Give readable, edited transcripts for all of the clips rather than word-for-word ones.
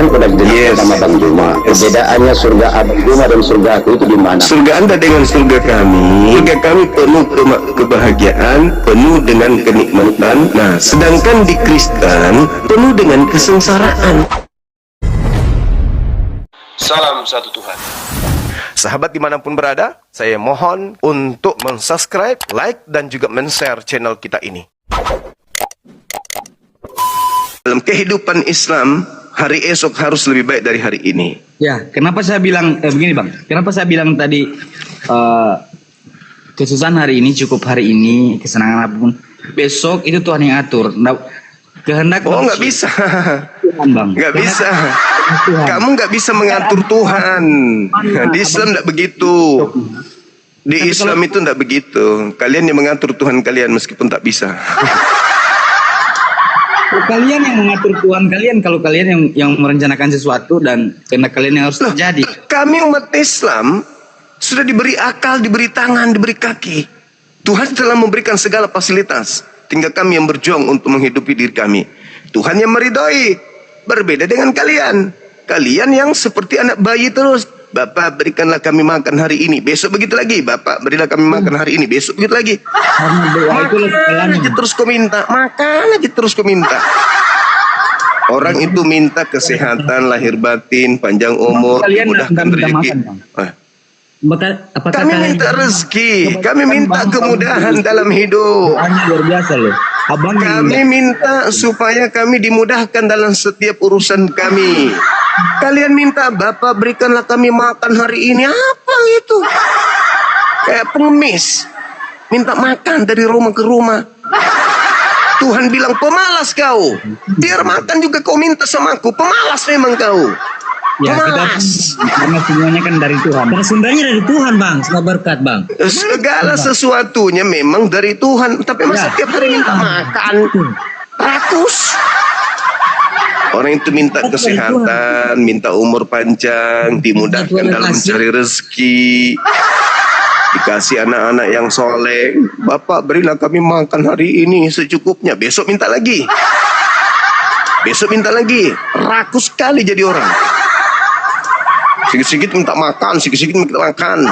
Kan udah dijelaskan sama Bang Juma. Perbedaannya surga Abang Juma dan surga aku itu di mana? Surga Anda dengan surga kami penuh kebahagiaan, penuh dengan kenikmatan. Nah, sedangkan di Kristen penuh dengan kesengsaraan. Salam satu Tuhan. Sahabat dimanapun berada, saya mohon untuk mensubscribe, like, dan juga men-share channel kita ini. Dalam kehidupan Islam, hari esok harus lebih baik dari hari ini. Ya, kenapa saya bilang begini Bang? Kenapa saya bilang tadi kesusahan hari ini cukup hari ini, kesenangan apapun besok itu Tuhan yang atur. Kehendak nggak bisa, Tuhan, Bang. Nggak bisa. Kamu nggak bisa mengatur Tuhan. Di Islam nggak begitu. Di Islam itu nggak begitu. Kalian yang mengatur Tuhan kalian meskipun tak bisa. Kalian yang mengatur Tuhan kalian, kalau kalian yang merencanakan sesuatu dan kehendak kalian yang harus terjadi. Kami umat Islam sudah diberi akal, diberi tangan, diberi kaki. Tuhan telah memberikan segala fasilitas. Tinggal kami yang berjuang untuk menghidupi diri kami. Tuhan yang meridhoi. Berbeda dengan kalian. Kalian yang seperti anak bayi terus. Bapak berikanlah kami makan hari ini. Besok begitu lagi. Bapak berilah kami makan hari ini. Besok begitu lagi. Makan aja terus kau minta. Makan aja terus kau minta. Orang itu minta kesehatan, lahir batin, panjang umur, dimudahkan rezeki. Kami minta rezeki, kami minta kemudahan dalam hidup. Luar biasa loh. Kami minta supaya kami dimudahkan dalam setiap urusan kami. Kalian minta Bapak berikanlah kami makan hari ini. Apa itu? Kayak pengemis minta makan dari rumah ke rumah. Tuhan bilang pemalas kau. Biar makan juga kau minta sama aku. Pemalas memang kau. Ya, karena semuanya kan dari Tuhan. Karena sumbernya dari Tuhan, Bang. Semua berkat, Bang. Segala sesuatunya memang dari Tuhan. Tapi masa tiap hari minta makan? Rakus. Orang itu minta kesehatan, minta umur panjang, dimudahkan dalam mencari rezeki, dikasih anak-anak yang soleh. Bapak berilah kami makan hari ini secukupnya. Besok minta lagi. Besok minta lagi. Rakus sekali jadi orang. Sikit-sikit minta makan, sikit-sikit minta makan.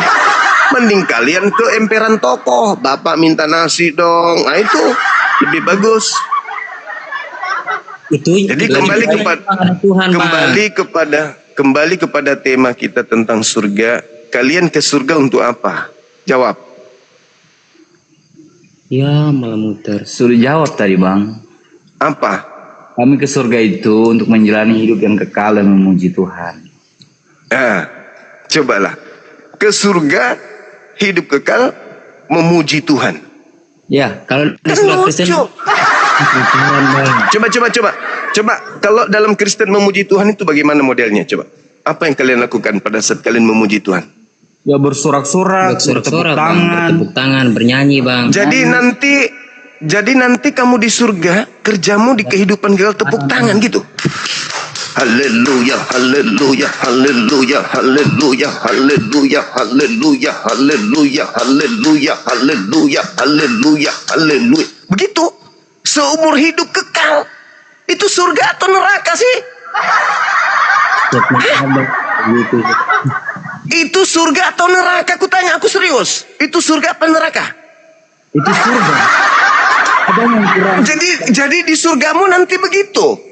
Mending kalian ke emperan tokoh. Bapak minta nasi dong. Nah itu lebih bagus. Jadi kembali kepada tema kita tentang surga. Kalian ke surga untuk apa? Jawab. Ya malah muter. Suruh jawab tadi Bang. Apa? Kami ke surga itu untuk menjalani hidup yang kekal dan memuji Tuhan. Cobalah ke surga hidup kekal memuji Tuhan. Ya, kalau di surga Kristen coba kalau dalam Kristen memuji Tuhan itu bagaimana modelnya? Coba apa yang kalian lakukan pada saat kalian memuji Tuhan? Ya bersorak-sorak, bertepuk tangan, bernyanyi Bang. Jadi nanti kamu di surga kerjamu di kehidupan gagal tepuk tangan gitu. Haleluya, haleluya, haleluya, haleluya, haleluya, haleluya, haleluya, haleluya, haleluya, haleluya, haleluya. Begitu seumur hidup kekal. Itu surga atau neraka sih? Itu surga atau neraka? Aku tanya, aku serius. Itu surga apa neraka? Itu surga. Ada yang kurang. Jadi di surgamu nanti begitu.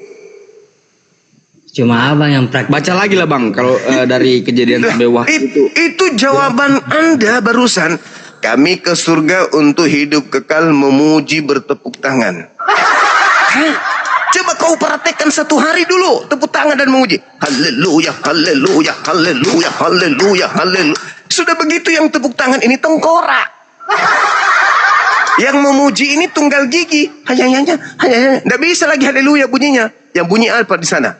Cuma abang yang praktik. Baca lagi lah bang. Kalau dari kejadian bawah itu jawaban Anda barusan. Kami ke surga untuk hidup kekal memuji bertepuk tangan. Coba kau praktekkan satu hari dulu tepuk tangan dan memuji. Haleluya, haleluya, haleluya, haleluya, haleluya. Sudah begitu yang tepuk tangan ini tengkorak. Yang memuji ini tunggal gigi. Hanya. Nggak bisa lagi haleluya bunyinya. Yang bunyi apa di sana?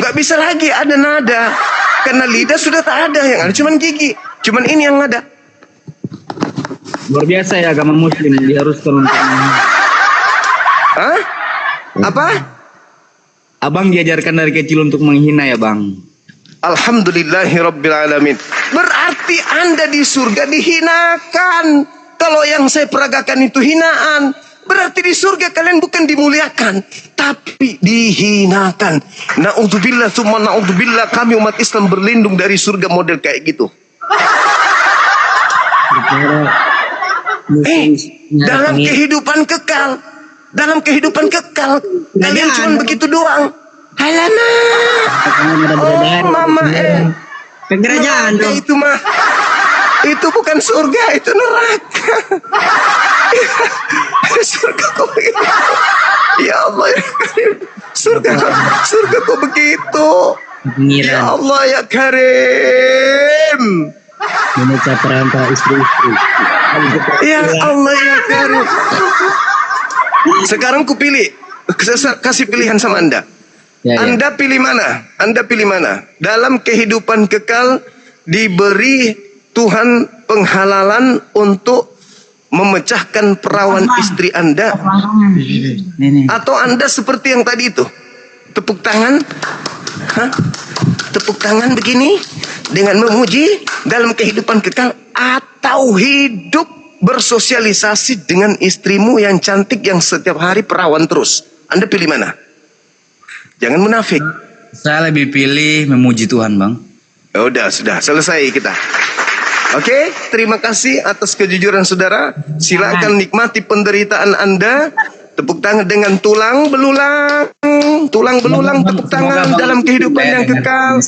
Nggak bisa lagi ada nada. Karena lidah sudah tak ada. Yang ada cuman gigi. Cuman ini yang ada. Luar biasa ya agama muslim. Diharuskan untuk Hah? Apa? Abang diajarkan dari kecil untuk menghina ya bang. Alhamdulillahirrabbilalamin. Berarti Anda di surga dihinakan. Kalau yang saya peragakan itu hinaan. Berarti di surga kalian bukan dimuliakan, tapi dihinakan. Na'udzubillah, summa na'udzubillah, kami umat Islam berlindung dari surga model kayak gitu. Dalam kehidupan kekal, kalian cuma begitu doang. Alamak, oh mama, Kerajaan dong. itu mah, itu bukan surga, itu neraka. Surga kok begitu? Ya Allah, ya Karim. Surga kok begitu? Ya Allah ya Karim. Memecah perantara istri-istri. Ya Allah ya Karim. Sekarang ku pilih, kasih pilihan sama Anda. Ya. Anda pilih mana? Dalam kehidupan kekal diberi Tuhan penghalalan untuk memecahkan perawan istri Anda, atau Anda seperti yang tadi itu, tepuk tangan, tepuk tangan begini dengan memuji dalam kehidupan kekal, atau hidup bersosialisasi dengan istrimu yang cantik yang setiap hari perawan terus. Anda pilih mana? Jangan munafik. Saya lebih pilih memuji Tuhan, Bang. Ya udah, sudah selesai kita. Oke, terima kasih atas kejujuran saudara. Silakan nikmati penderitaan Anda. Tepuk tangan dengan tulang belulang, tepuk tangan dalam kehidupan yang kekal.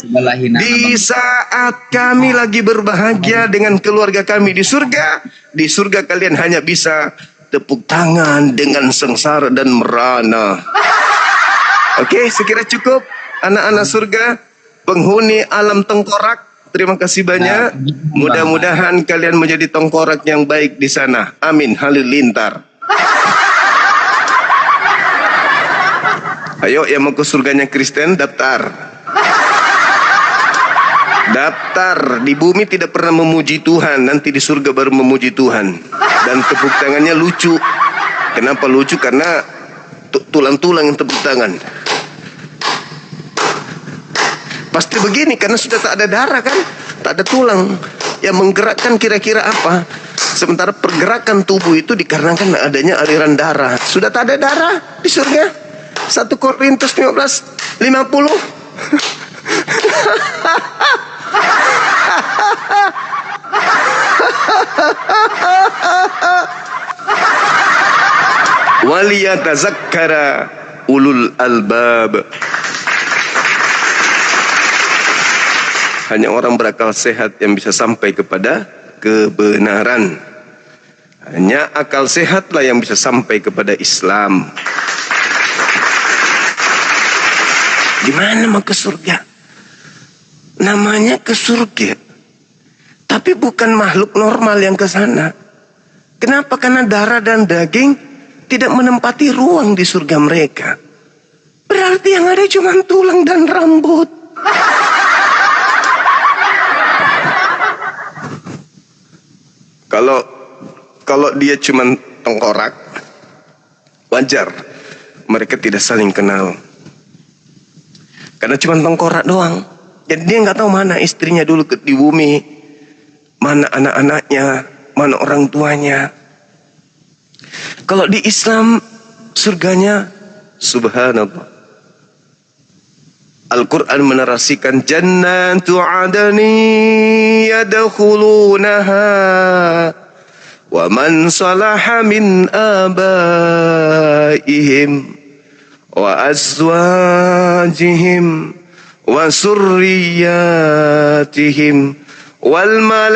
Di saat kami lagi berbahagia dengan keluarga kami di surga kalian hanya bisa tepuk tangan dengan sengsara dan merana. Oke, sekira cukup anak-anak surga, penghuni alam tengkorak. Terima kasih banyak. Mudah-mudahan kalian menjadi tengkorak yang baik di sana. Amin halilintar. Ayo yang mau ke surganya Kristen daftar. Daftar. Di bumi tidak pernah memuji Tuhan, nanti di surga baru memuji Tuhan. Dan tepuk tangannya lucu. Kenapa lucu? Karena tulang-tulang yang tepuk tangan. Pasti begini karena sudah tak ada darah kan, tak ada tulang yang menggerakkan kira-kira apa. Sementara pergerakan tubuh itu dikarenakan adanya aliran darah. Sudah tak ada darah di surga. 1 Korintus 15:50. Waliyatazakkara ulul albab. Hanya orang berakal sehat yang bisa sampai kepada kebenaran. Hanya akal sehatlah yang bisa sampai kepada Islam. Gimana mau ke surga? Namanya ke surga. Tapi bukan makhluk normal yang ke sana. Kenapa? Karena darah dan daging tidak menempati ruang di surga mereka. Berarti yang ada cuma tulang dan rambut. Kalau dia cuma tengkorak, wajar mereka tidak saling kenal. Karena cuma tengkorak doang. Jadi dia nggak tahu mana istrinya dulu di bumi, mana anak-anaknya, mana orang tuanya. Kalau di Islam surganya, subhanallah. Al-Quran menarasikan jannatu adani yadkhulunaha wa man salaha min abaihim wa azwajihim wa surriyatihim wal malaikatu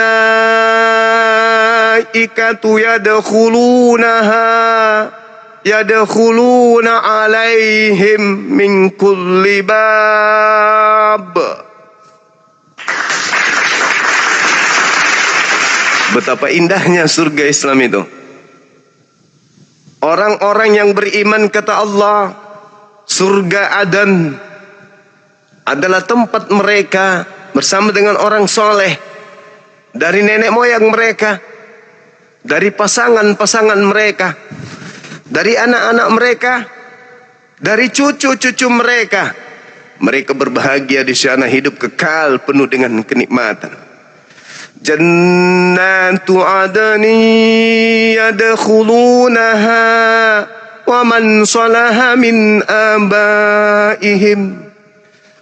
yadkhuluna alaihim min kulli bab. Betapa indahnya surga Islam itu. Orang-orang yang beriman kata Allah, surga Adan adalah tempat mereka bersama dengan orang soleh dari nenek moyang mereka, dari pasangan-pasangan mereka, dari anak-anak mereka, dari cucu-cucu mereka. Mereka berbahagia di sana, hidup kekal penuh dengan kenikmatan. Jannatu adni yadkhulunaha wa man salaha min abaihim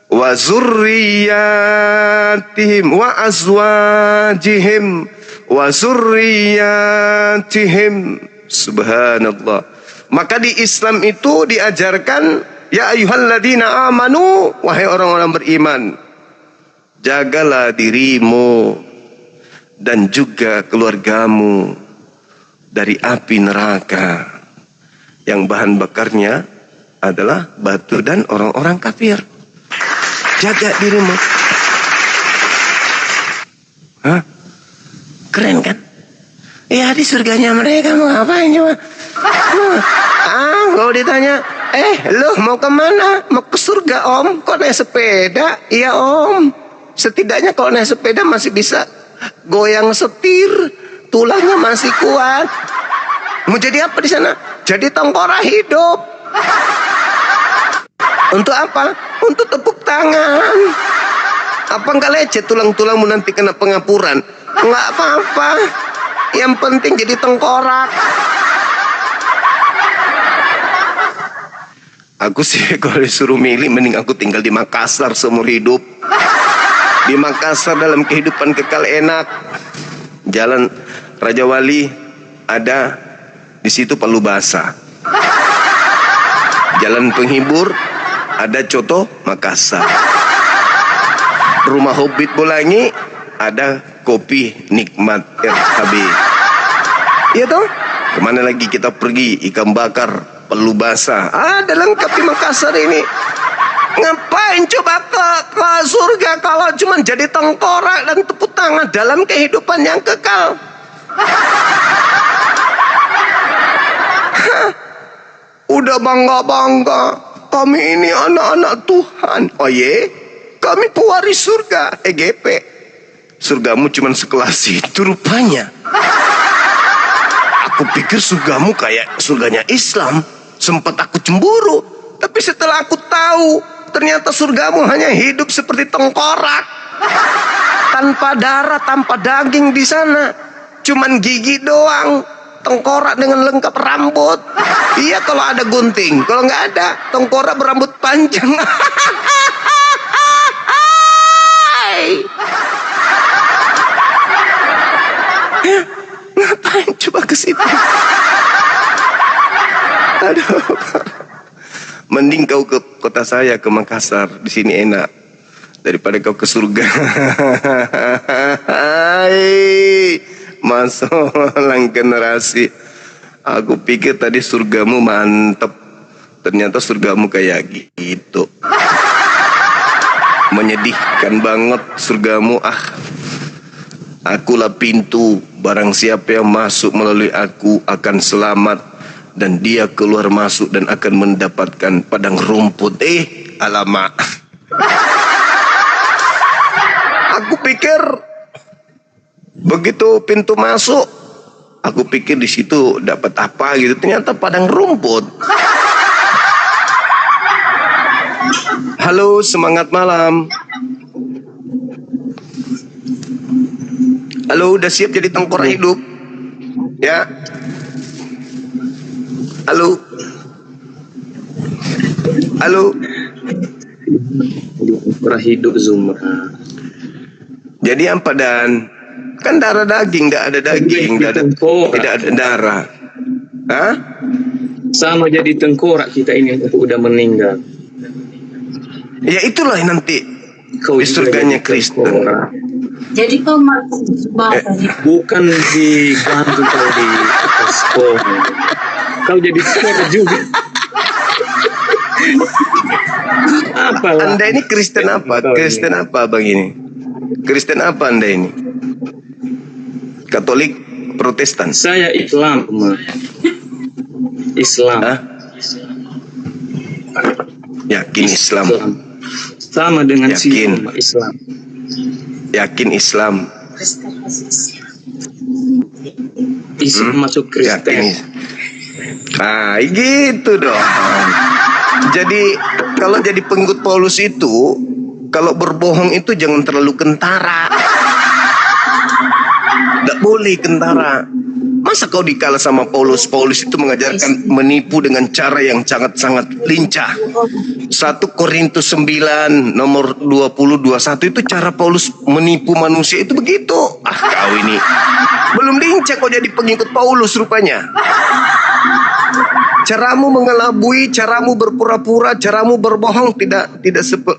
wa zurriyatihim wa azwajihim wa zurriyatihim. Subhanallah. Maka di Islam itu diajarkan, ya ayyuhalladzina amanu, wahai orang-orang beriman, jagalah dirimu dan juga keluargamu dari api neraka yang bahan bakarnya adalah batu dan orang-orang kafir. Jaga dirimu. Hah? Keren kan? Ya di surganya mereka mau ngapain coba? Kalau ditanya, lo mau kemana? Mau ke surga om? Kok naik sepeda? Iya om. Setidaknya kalau naik sepeda masih bisa goyang setir, tulangnya masih kuat. Mau jadi apa di sana? Jadi tengkorak hidup. Untuk apa? Untuk tepuk tangan. Apa enggak lecet tulang-tulangmu nanti kena pengapuran? Enggak apa-apa. Yang penting jadi tengkorak. Aku sih kalau disuruh milih, mending aku tinggal di Makassar seumur hidup. Di Makassar dalam kehidupan kekal enak. Jalan Raja Wali ada, di situ Palu Basah. Jalan penghibur ada Coto Makassar. Rumah Hobbit Bolangi ada kopi nikmat RHB. Iya toh? Kemana lagi kita pergi? Ikan bakar Palu Basah ada lengkap di Makassar ini. Ngapain coba ke surga kalau cuma jadi tengkorak dan tepuk tangan dalam kehidupan yang kekal? Udah bangga-bangga, kami ini anak-anak Tuhan. Oh ye, kami pewaris surga. EGP, surgamu cuma sekelas itu rupanya. Aku pikir surgamu kayak surganya Islam. Sempat aku cemburu, tapi setelah aku tahu ternyata surgamu hanya hidup seperti tengkorak, tanpa darah, tanpa daging di sana, cuman gigi doang, tengkorak dengan lengkap rambut. Iya kalau ada gunting, kalau nggak ada tengkorak berambut panjang. Ngapain coba ke situ? Aduh. Mending kau ke kota saya, ke Makassar, di sini enak daripada kau ke surga. Hai, masalah generasi. Aku pikir tadi surgamu mantep, ternyata surgamu kayak gitu. Menyedihkan banget surgamu. Akulah pintu, barang siapa yang masuk melalui aku akan selamat, dan dia keluar masuk dan akan mendapatkan padang rumput. Alamak. Aku pikir begitu pintu masuk, aku pikir di situ dapat apa gitu, ternyata padang rumput. Halo, semangat malam. Halo, udah siap jadi tengkorak hidup? Ya. Halo. Halo. Tengkorak hidup Zumra. Jadi apa dan? Kan darah daging, tidak ada daging, tidak ada darah. Hah? Sama jadi tengkorak kita ini udah meninggal. Ya itulah nanti Kau di surganya Kristen. Jadi kau Bukan digantung kau di atas pohon. Kau jadi tengkorak juga. Apalah. Anda ini Kristen apa? Kristen apa bang ini? Kristen apa Anda ini? Katolik, Protestan? Saya Islam, Islam. Hah? Yakin Islam? Sama dengan Yakin. Islam. Yakin Islam? Islam masuk Kristen. Nah, gitu dong. Jadi kalau jadi pengikut Paulus itu, kalau berbohong itu jangan terlalu kentara. Tidak boleh kentara. Masa kau dikalah sama Paulus? Paulus itu mengajarkan menipu dengan cara yang sangat-sangat lincah. 1 Korintus 9 nomor 20-21 itu cara Paulus menipu manusia itu begitu. Kau ini belum lincah kau jadi pengikut Paulus rupanya. Caramu mengelabui, caramu berpura-pura, caramu berbohong tidak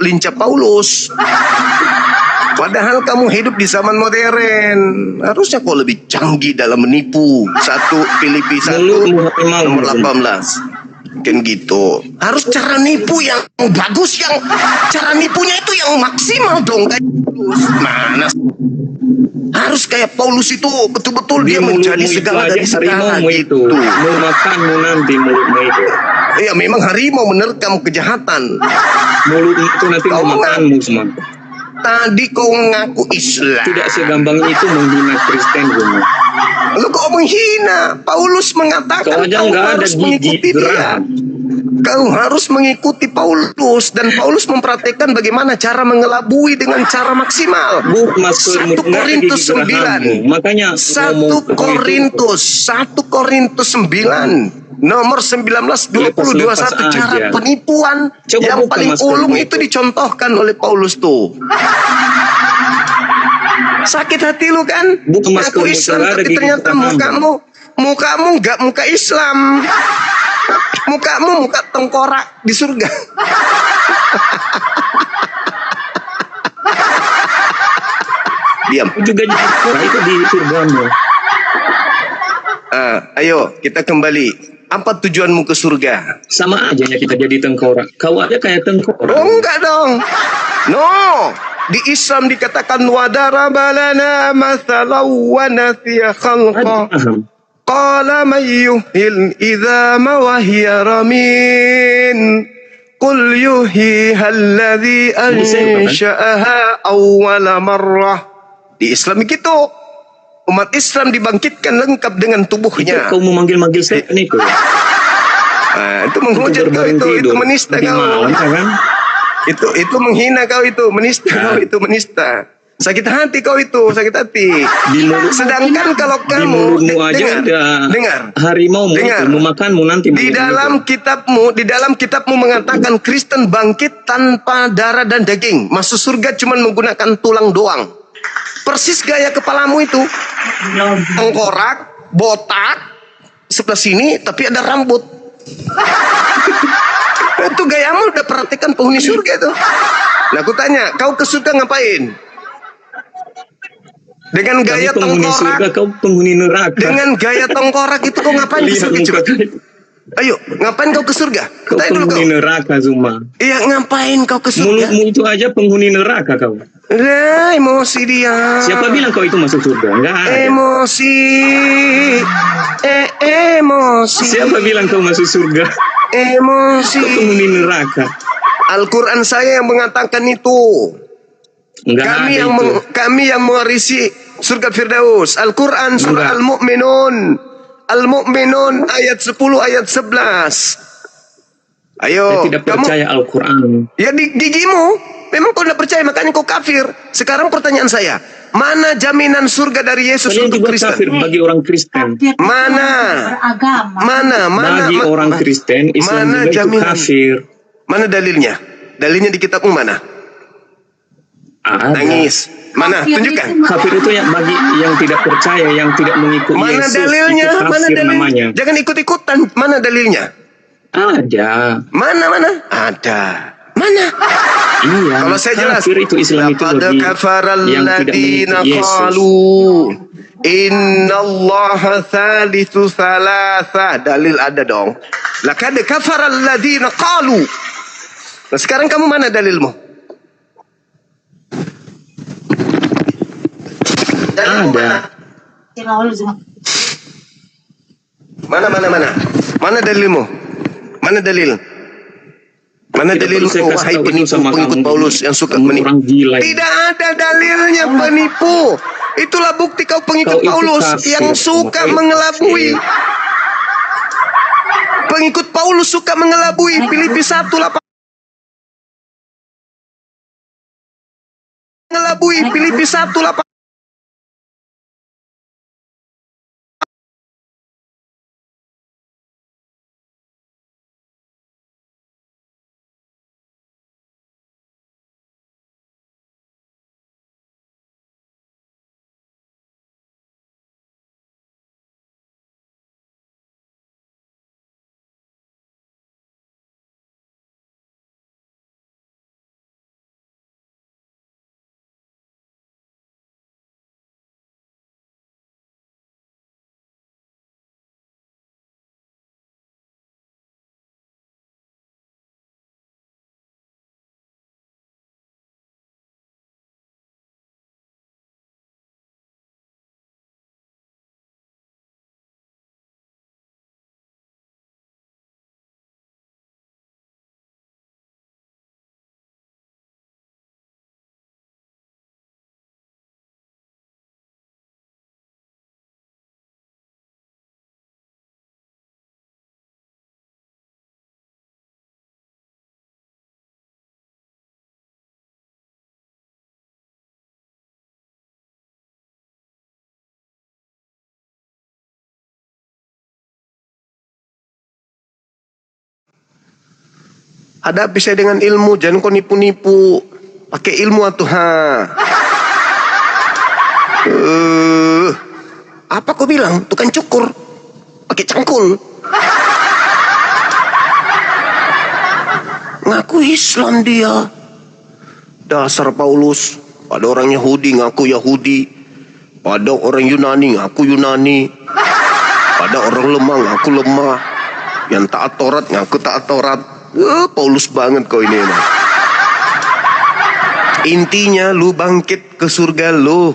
lincah Paulus. Padahal kamu hidup di zaman modern. Harusnya kau lebih canggih dalam menipu. 1 Filipi 1 nomor 18. Kan gitu. Harus cara nipu yang bagus, yang cara nipunya itu yang maksimal dong. Kayak Paulus. Mana? Harus kayak Paulus itu betul-betul dia menjadi segala dari segala gitu. Mau makanmu nanti mulutmu itu. Iya, memang harimau menerkam kejahatan. Mulut itu nanti mau makanmu semua. Tadi kau ngaku Islam. Tidak segampang itu menghina Kristen Guma. Lu kok menghina? Paulus mengatakan Kau aja kau nggak ada harus mengikuti gigi dia. gerak. Kau harus mengikuti Paulus. Dan Paulus memperhatikan bagaimana cara mengelabui dengan cara maksimal. 1 Korintus 9. Makanya 1 Korintus 9 nomor 19, 20, 21 cara penipuan Coba yang paling ulung itu dicontohkan oleh Paulus tuh. Sakit hati lu kan? Bukan Aku Islam tapi ternyata mukamu nggak muka Islam. Mukamu muka tengkorak di surga. Diam. juga itu di surgamu. Ayo kita kembali. Apa tujuanmu ke surga? Sama aja ya kita jadi tengkorak. Kau aja kayak tengkorak. Oh, enggak dong. No. Di Islam dikatakan wadaraba lana mathalan wa nasiya khalqa. Qala man yuhyil idhama wa hiya ramin. Qul yuhyiha alladhi ansha'aha awwala marrah. Di Islam begitu. Umat Islam dibangkitkan lengkap dengan tubuhnya. Itu kau memanggil-manggil setan itu. Itu menghujat kau itu menista kau. Kan? Itu menghina kau itu, menista kau itu menista. Sakit hati kau itu, sakit hati. Sedangkan kalau kamu dengar, harimau memakanmu nanti. Di dalam kitabmu mengatakan Kristen bangkit tanpa darah dan daging, masuk surga cuma menggunakan tulang doang. Persis gaya kepalamu itu, tengkorak, botak, sebelah sini tapi ada rambut. Itu gayamu udah perhatikan penghuni surga itu. Nah aku tanya, kau ke surga ngapain? Dengan gaya tengkorak, kau penghuni neraka. Dengan gaya tengkorak itu kau ngapain ke surga coba? Ayo, ngapain kau ke surga? Kau penghuni neraka Zuma. Iya, ngapain kau ke surga? Mulutmu itu aja penghuni neraka kau. Emosi dia. Siapa bilang kau itu masuk surga? Enggak ada. Emosi. Emosi. Siapa bilang kau masuk surga? Emosi. Kau penghuni neraka. Al-Quran saya yang mengatakan itu. Enggak Kami yang mewarisi surga Firdaus. Al-Quran surah Al-Mu'minun. Al-Mu'minun ayat 10 ayat 11. Ayo, saya tidak percaya Al-Quran. Ya di gigimu. Memang kau tidak percaya, makanya kau kafir. Sekarang pertanyaan saya, mana jaminan surga dari Yesus untuk Kristen? Kafir bagi orang Kristen. Mana? Bagi orang Kristen, Islam mana juga itu kafir. Mana dalilnya? Dalilnya di kitabmu mana? Nangis. Mana? Tunjukkan. Kafir itu yang bagi yang tidak percaya, yang tidak mengikuti mana Yesus. Dalilnya? Itu kafir mana dalilnya? Namanya. Jangan ikut-ikutan. Mana dalilnya? Ada. Mana? Ada. Mana? Iya. Kalau saya jelas. Kafir itu Islam itu bagi yang tidak mengikuti Yesus. Innallaha thalithu thalatha. Dalil ada dong. Laqad kafara alladziina qalu. Nah, sekarang kamu mana dalilmu? Ada. Mana? Mana dalilmu? Mana dalil? Mana dalil wahai pengikut Paulus yang suka menipu? Tidak ada dalilnya penipu. Itulah bukti kau pengikut Paulus yang suka mengelabui. Pengikut Paulus suka mengelabui. Filipi 1:8. Mengelabui Filipi 1:8. Hadapi saya dengan ilmu, jangan kau nipu-nipu. Pakai ilmu atuh, ha. Apa kau bilang? Tukang cukur. Pakai cangkul. Ngaku Islam dia. Dasar Paulus. Pada orang Yahudi ngaku Yahudi. Pada orang Yunani ngaku Yunani. Pada orang lemah ngaku lemah. Yang taat Taurat ngaku taat Taurat. Paulus banget kau ini. Intinya lu bangkit ke surga lu.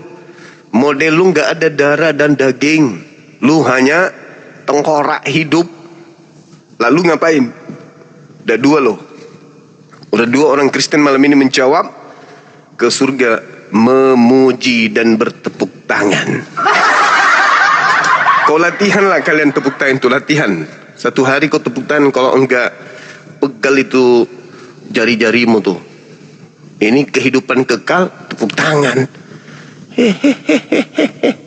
Model lu gak ada darah dan daging. Lu hanya tengkorak hidup. Lalu ngapain? Udah dua loh. Udah dua orang Kristen malam ini menjawab. Ke surga memuji dan bertepuk tangan. Kau latihan lah kalian tepuk tangan itu, latihan. Satu hari kau tepuk tangan, kalau enggak pegal itu jari-jarimu tuh. Ini kehidupan kekal, tepuk tangan. Hehehehe.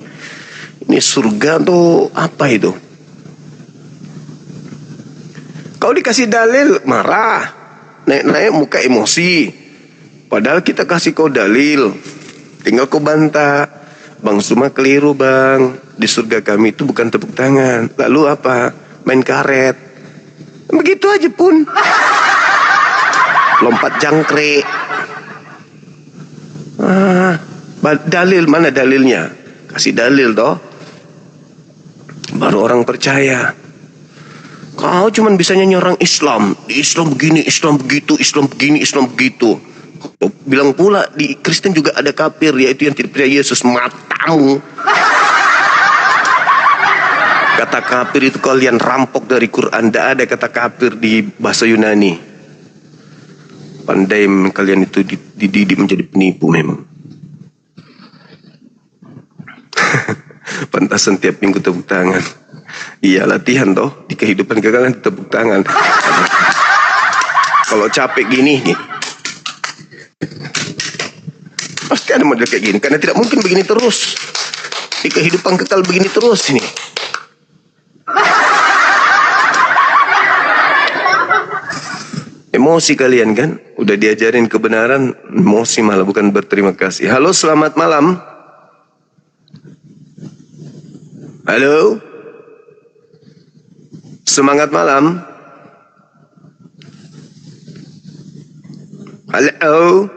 Ini surga tuh apa itu? Kau dikasih dalil marah. Naik-naik muka emosi. Padahal kita kasih kau dalil. Tinggal kau bantah. Bang Suma keliru bang. Di surga kami itu bukan tepuk tangan. Lalu apa? Main karet. Begitu aja pun. Lompat jangkrik. Dalil, mana dalilnya? Kasih dalil toh. Baru orang percaya. Kau cuman bisanya nyerang Islam. Di Islam begini, Islam begitu, Islam begini, Islam begitu. Kau bilang pula di Kristen juga ada kafir, yaitu yang tidak percaya Yesus. Matamu. Kata kafir itu kalian rampok dari Quran. Tidak ada kata kafir di bahasa Yunani. Pandai kalian itu dididik menjadi penipu memang. Pantasan tiap minggu tepuk tangan. Iya, latihan toh. Di kehidupan kekal tepuk tangan. Kalau capek gini nih, pasti ada model kayak gini. Karena tidak mungkin begini terus. Di kehidupan kekal begini terus ini. Emosi kalian kan. Udah diajarin kebenaran, emosi malah bukan berterima kasih. Halo, selamat malam. Halo. Semangat malam. Halo.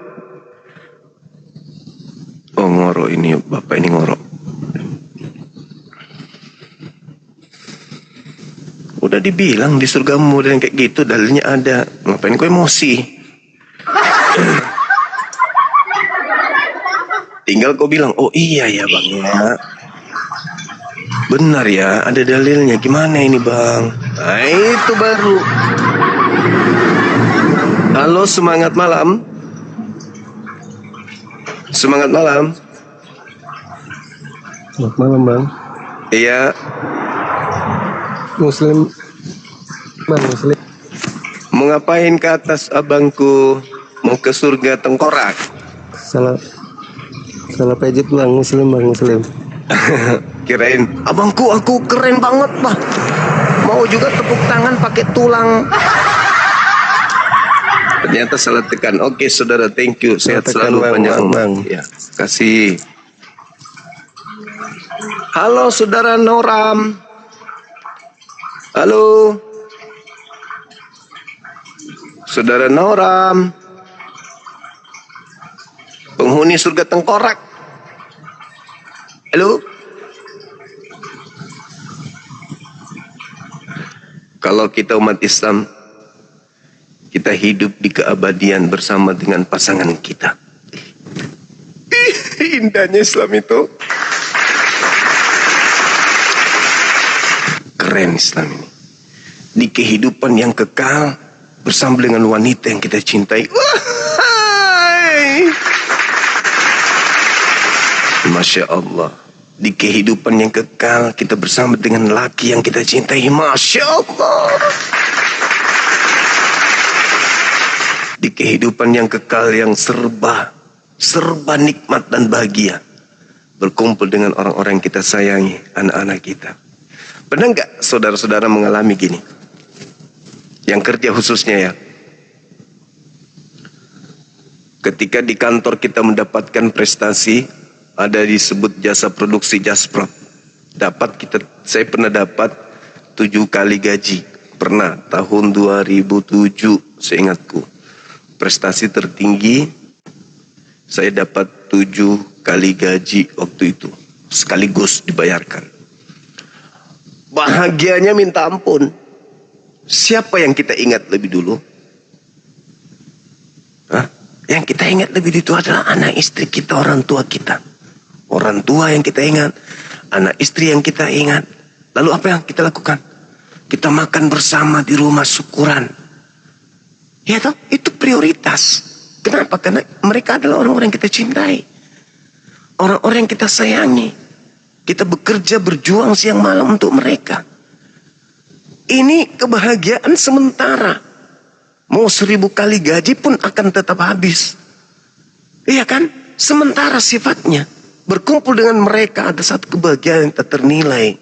Oh, ngoro ini, bapak ini ngoro. Udah dibilang di surga model yang kayak gitu, dalilnya ada. Ngapain kau emosi? Tinggal kau bilang, oh iya ya bang ya. Benar ya, ada dalilnya. Gimana ini bang? Nah itu baru. Halo, semangat malam. Semangat malam. Selamat malam bang. Iya. Muslim bang, Muslim. Mau ngapain ke atas abangku? Mau ke surga tengkorak? Salah pejit bang, Muslim bang, Muslim. Kirain abangku, aku keren banget bang. Mau juga tepuk tangan pakai tulang. Ternyata salah tekan. Oke saudara, thank you. Sehat selalu, panjang umur. Ya, kasih. Halo saudara Noram. Halo saudara Noram, penghuni surga tengkorak. Halo. Kalau kita umat Islam, kita hidup di keabadian bersama dengan pasangan kita. Indahnya Islam itu. Keren Islam ini. Di kehidupan yang kekal bersama dengan wanita yang kita cintai. Wahai. Masya Allah. Di kehidupan yang kekal kita bersama dengan laki yang kita cintai. Masya Allah. Di kehidupan yang kekal yang serba nikmat dan bahagia, berkumpul dengan orang-orang yang kita sayangi, anak-anak kita. Pernah nggak saudara-saudara mengalami gini? Yang kerja khususnya ya, Ketika di kantor kita mendapatkan prestasi, ada disebut jasa produksi Jasprot. Saya pernah dapat 7 kali gaji. Pernah tahun 2007 seingatku. Prestasi tertinggi saya dapat 7 kali gaji waktu itu. Sekaligus dibayarkan. Bahagianya minta ampun. Siapa yang kita ingat lebih dulu? Hah? Yang kita ingat lebih dulu itu adalah anak istri kita, orang tua kita. Orang tua yang kita ingat, anak istri yang kita ingat. Lalu apa yang kita lakukan? Kita makan bersama di rumah syukuran. Ya toh, itu prioritas. Kenapa? Karena mereka adalah orang-orang yang kita cintai. Orang-orang yang kita sayangi. Kita bekerja, berjuang siang malam untuk mereka. Ini kebahagiaan sementara. Mau 1000 kali gaji pun akan tetap habis. Iya kan? Sementara sifatnya. Berkumpul dengan mereka ada satu kebahagiaan yang tak ternilai.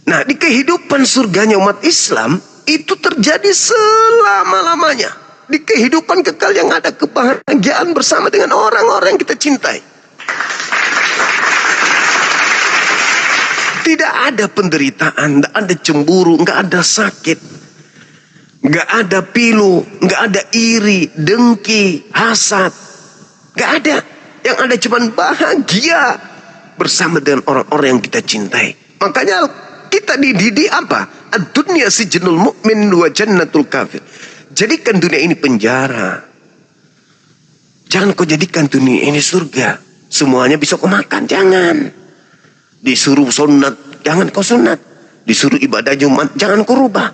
Nah, di kehidupan surganya umat Islam, itu terjadi selama-lamanya. Di kehidupan kekal yang ada kebahagiaan bersama dengan orang-orang yang kita cintai. Tidak ada penderitaan, tidak ada cemburu, nggak ada sakit, nggak ada pilu, nggak ada iri, dengki, hasad, nggak ada. Yang ada cuma bahagia bersama dengan orang-orang yang kita cintai. Makanya kita dididik apa? Ad-dunya sijnul mu'min wa jannatul kafir. Jadikan dunia ini penjara. Jangan kau jadikan dunia ini surga. Semuanya bisa kau makan, jangan. Disuruh sunat, jangan kau sunat. Disuruh ibadah Jumat, jangan kau rubah.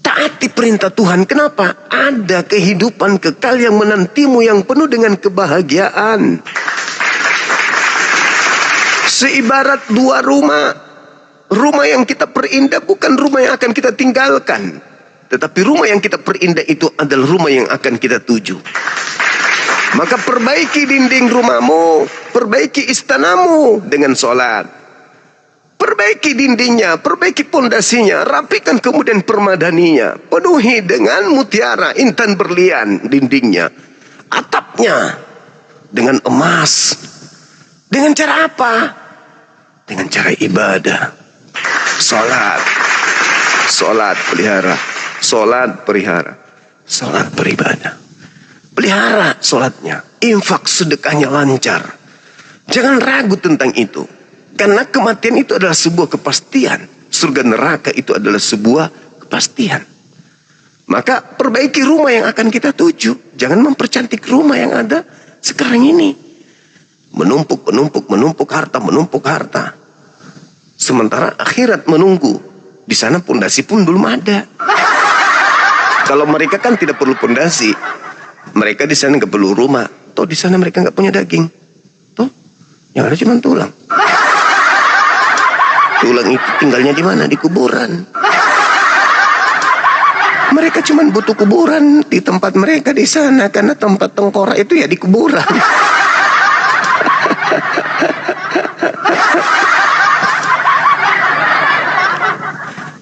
Taati perintah Tuhan. Kenapa? Ada kehidupan kekal yang menantimu yang penuh dengan kebahagiaan. Seibarat 2 rumah. Rumah yang kita perindah bukan rumah yang akan kita tinggalkan. Tetapi rumah yang kita perindah itu adalah rumah yang akan kita tuju. Maka perbaiki dinding rumahmu, perbaiki istanamu dengan sholat. Perbaiki dindingnya, perbaiki pondasinya, rapikan kemudian permadaninya. Penuhi dengan mutiara, intan berlian dindingnya. Atapnya dengan emas. Dengan cara apa? Dengan cara ibadah. Sholat. Sholat pelihara. Sholat pelihara. Sholat beribadah. Pelihara sholatnya. Infak sedekahnya lancar. Jangan ragu tentang itu. Karena kematian itu adalah sebuah kepastian. Surga neraka itu adalah sebuah kepastian. Maka perbaiki rumah yang akan kita tuju. Jangan mempercantik rumah yang ada sekarang ini. Menumpuk harta. Sementara akhirat menunggu. Di sana pondasi pun belum ada. Kalau mereka kan tidak perlu pondasi. Mereka di sana nggak perlu rumah. Toh di sana mereka nggak punya daging. Toh yang ada cuma tulang. Tulang itu tinggalnya di mana? Di kuburan. Mereka cuma butuh kuburan di tempat mereka di sana. Karena tempat tengkorak itu ya di kuburan.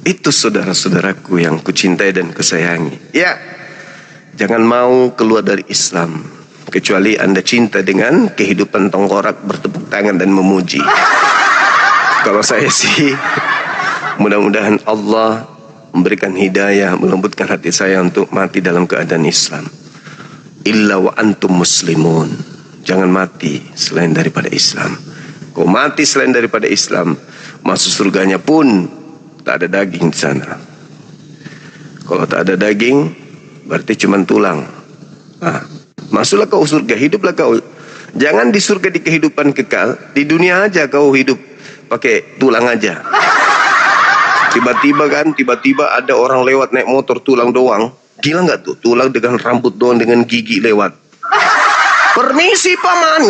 Itu saudara-saudaraku yang kucintai dan kusayangi. Ya, jangan mau keluar dari Islam. Kecuali Anda cinta dengan kehidupan tengkorak, bertepuk tangan dan memuji. Kalau saya sih, mudah-mudahan Allah memberikan hidayah, melembutkan hati saya untuk mati dalam keadaan Islam. Illa wa antum muslimun. Jangan mati selain daripada Islam. Kau mati selain daripada Islam, masuk surganya pun tak ada daging di sana. Kalau tak ada daging, berarti cuma tulang. Nah, masuklah kau surga, hiduplah kau. Jangan di surga di kehidupan kekal, di dunia aja kau hidup pakai tulang aja. Tiba-tiba ada orang lewat naik motor tulang doang. Gila nggak tuh? Tulang dengan rambut doang, dengan gigi lewat. Permisi paman.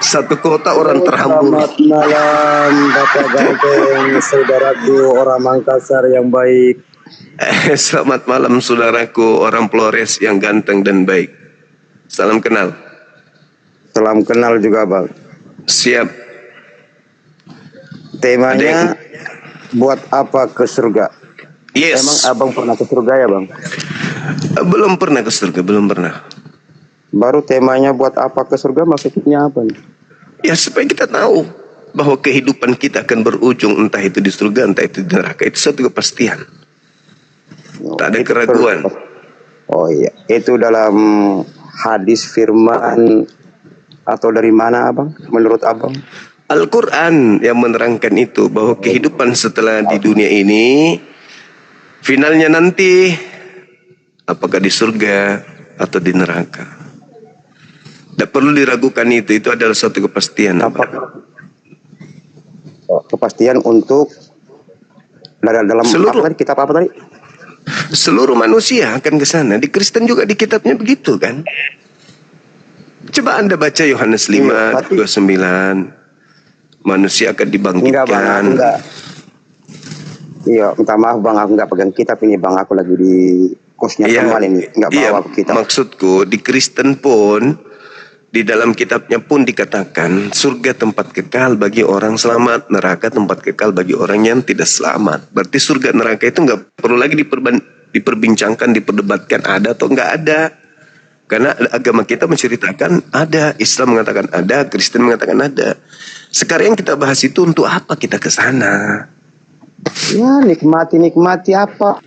Satu kota orang terhambur. Selamat malam Bapak Ganteng, saudaraku orang Makassar yang baik. Selamat malam saudaraku orang Flores yang ganteng dan baik. Salam kenal. Salam kenal juga Bang. Siap. Temanya buat apa ke surga? Yes. Emang abang pernah ke surga ya bang? Belum pernah ke surga, belum pernah. Baru temanya buat apa ke surga maksudnya apa nih? Ya supaya kita tahu bahwa kehidupan kita akan berujung entah itu di surga, entah itu di neraka. Itu satu kepastian. Tak ada keraguan. Oh iya, itu dalam hadis firman atau dari mana abang? Menurut abang? Al-Quran yang menerangkan itu bahwa kehidupan setelah di dunia ini finalnya nanti apakah di surga atau di neraka. Tidak perlu diragukan itu adalah suatu kepastian. Kepastian untuk dalam seluruh apa tadi, kitab apa tadi? Seluruh manusia akan ke sana. Di Kristen juga di kitabnya begitu kan. Coba Anda baca Yohanes 5, 29. Manusia akan dibangkitkan. Enggak bang, enggak. Iya, minta maaf bang, aku enggak pegang kitab ini bang, aku lagi di kosnya teman ini, enggak bawa kitab. Maksudku di Kristen pun, di dalam kitabnya pun dikatakan surga tempat kekal bagi orang selamat, neraka tempat kekal bagi orang yang tidak selamat. Berarti surga neraka itu enggak perlu lagi diperbincangkan, diperdebatkan ada atau enggak ada. Karena agama kita menceritakan ada, Islam mengatakan ada, Kristen mengatakan ada. Sekarang yang kita bahas itu untuk apa kita ke sana? Ya nikmati apa?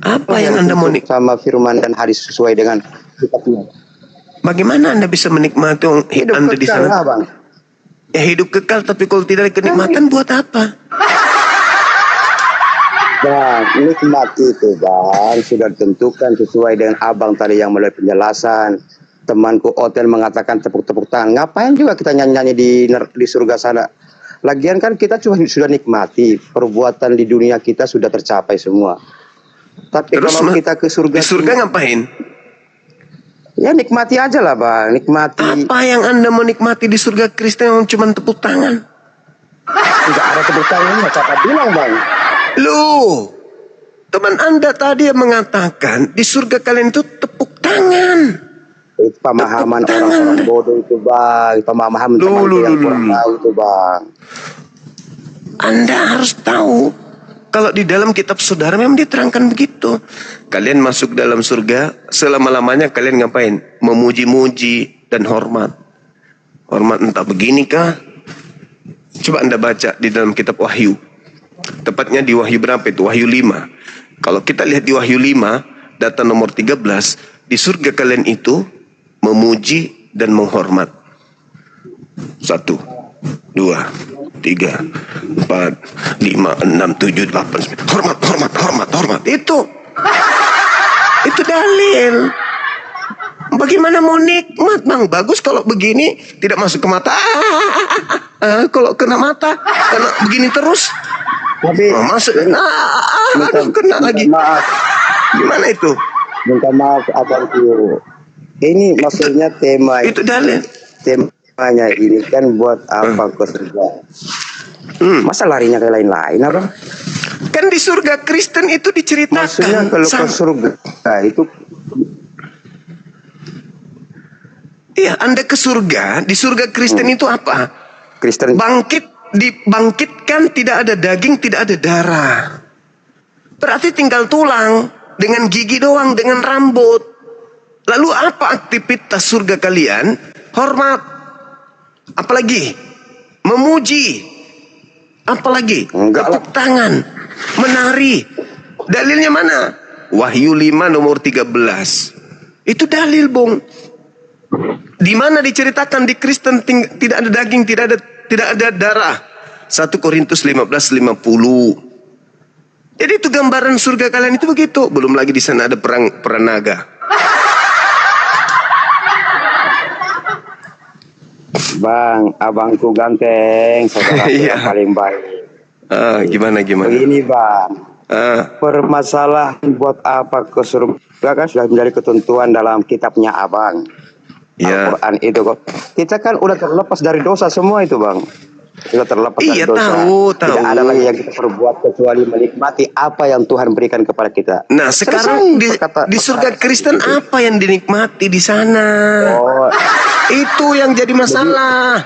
Apa yang Anda mau nikmati? Sama firman dan hadis sesuai dengan kitabnya. Bagaimana Anda bisa menikmati hidup Anda di sana? Lah, bang. Ya hidup kekal, tapi kalau tidak ada kenikmatan buat apa? Bang, nikmati itu bang sudah ditentukan sesuai dengan abang tadi yang mulai penjelasan. Temanku Otel mengatakan tepuk-tepuk tangan. Ngapain juga kita nyanyi-nyanyi di surga sana? Lagian kan kita cuma sudah nikmati perbuatan di dunia kita sudah tercapai semua. Tapi terus kalau kita ke surga, di surga ngapain? Ya nikmati aja lah bang, nikmati. Apa yang Anda mau nikmati di surga Kristen yang cuma tepuk tangan? Tidak ada tepuk tangan, siapa bilang bang? Loh, teman Anda tadi yang mengatakan di surga kalian itu tepuk tangan. Itu pemahaman orang-orang bodoh itu bang, pemahaman teman yang kurang tahu itu bang. Anda harus tahu kalau di dalam kitab saudara memang diterangkan begitu. Kalian masuk dalam surga selama-lamanya kalian ngapain? Memuji-muji dan hormat. Hormat entah beginikah? Coba Anda baca di dalam kitab Wahyu. Tepatnya di Wahyu berapa itu? Wahyu 5. Kalau kita lihat di Wahyu 5, data nomor 13, di surga kalian itu memuji dan menghormat. 1, 2, 3, 4, 5, 6, 7, 8, 9. Hormat. Itu dalil. Bagaimana mau nikmat bang? Bagus kalau begini tidak masuk ke mata. Kalau kena mata, kena begini terus. Tapi masuk. Kena lagi. Maaf. Gimana itu? Minta maaf abangku. Ini maksudnya tema itu dalil. Temanya ini kan buat apa ke surga? Masa larinya ke lain-lain apa? Kan di surga Kristen itu diceritakan. Maksudnya kalau ke surga itu. Iya, Anda ke surga, di surga Kristen itu apa? Kristen dibangkitkan, tidak ada daging, tidak ada darah. Berarti tinggal tulang dengan gigi doang, dengan rambut. Lalu apa aktivitas surga kalian? Hormat. Apalagi? Memuji. Apalagi? Tepuk tangan. Menari. Dalilnya mana? Wahyu 5 nomor 13. Itu dalil, Bung. Di mana diceritakan di Kristen tidak ada daging, tidak ada darah. 1 Korintus 15:50. Jadi itu gambaran surga kalian itu begitu. Belum lagi di sana ada perang naga. Bang, abangku ganteng, saudara yang paling baik. Gimana? Begini bang, permasalahan buat apa ke surga kan sudah menjadi ketentuan dalam kitabnya abang. Al-Quran itu kok. Kita kan udah terlepas dari dosa semua itu bang. Sudah terlepas dari dosa. Tahu. Tidak ada lagi yang kita perbuat kecuali menikmati apa yang Tuhan berikan kepada kita. Nah sekarang di surga Kristen apa yang dinikmati di sana? Itu yang jadi masalah.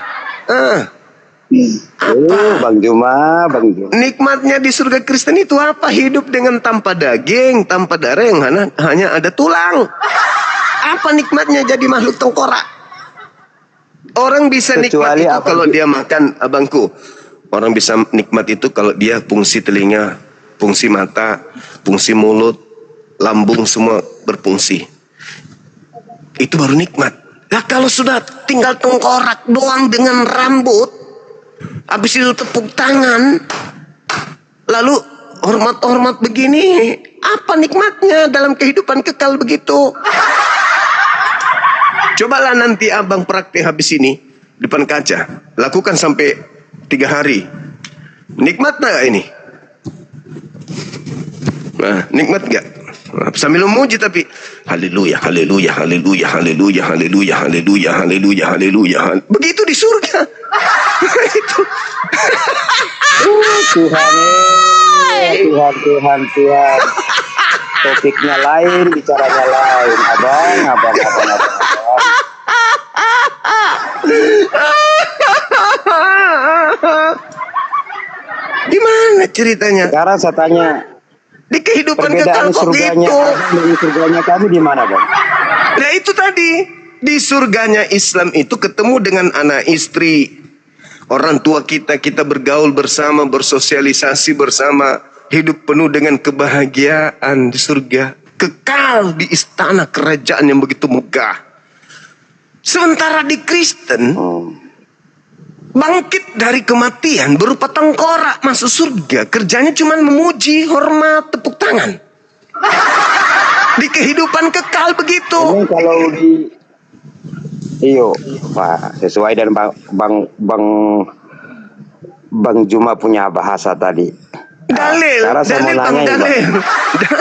Bang Juma, Bang Juma. Nikmatnya di surga Kristen itu apa? Hidup dengan tanpa daging, tanpa darah, yang hanya ada tulang. Apa nikmatnya jadi makhluk tengkorak? Orang bisa nikmat Kecuali itu apa? kalau dia makan, abangku. Orang bisa nikmat itu kalau dia fungsi telinga, fungsi mata, fungsi mulut, lambung semua berfungsi. Itu baru nikmat. Nah kalau sudah tinggal tengkorak doang dengan rambut, habis itu tepuk tangan, lalu hormat-hormat begini, apa nikmatnya dalam kehidupan kekal begitu? Cobalah nanti abang praktek habis ini depan kaca, lakukan sampai 3 hari. Nikmat gak ini? Nah, nikmat gak? Sambil memuji tapi haleluya, haleluya, haleluya, haleluya, haleluya, haleluya, haleluya, haleluya. Begitu di surga. Itu. Tuhan, Tuhan. Topiknya lain, bicaranya lain. Abang. Gimana ceritanya? Sekarang saya tanya, Di kehidupan kekal perbedaan kok surganya gitu. Abang dengan surganya kami di mana, Bang? Nah itu tadi. Di surganya Islam itu ketemu dengan anak istri. Orang tua kita bergaul bersama, bersosialisasi bersama. Hidup penuh dengan kebahagiaan di surga. Kekal di istana kerajaan yang begitu megah. Sementara di Kristen, bangkit dari kematian berupa tengkorak masuk surga. Kerjanya cuma memuji, hormat, tepuk tangan. Di kehidupan kekal begitu. Ini kalau di Pak, sesuai dan Bang Juma punya bahasa tadi. Dalil, Sekarang saya mau dalil, nanya bang, nih, Bang.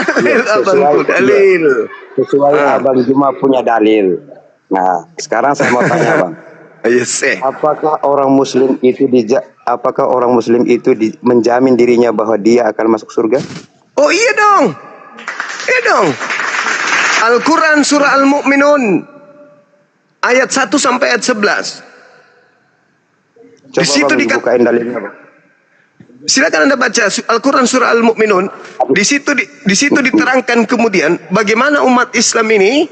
dalil, abangku, dalil. Sesuai Abang Juma punya dalil. Nah, sekarang saya mau tanya, Bang. Yes, Apakah orang Muslim itu menjamin dirinya bahwa dia akan masuk surga? Oh iya dong. Iya dong. Al-Quran surah Al-Mu'minun ayat 1 sampai ayat 11. Coba Di situ Bang dibukain dalilnya, Bang. Silakan Anda baca Al-Quran surah Al-Mu'minun. Di situ diterangkan kemudian bagaimana umat Islam ini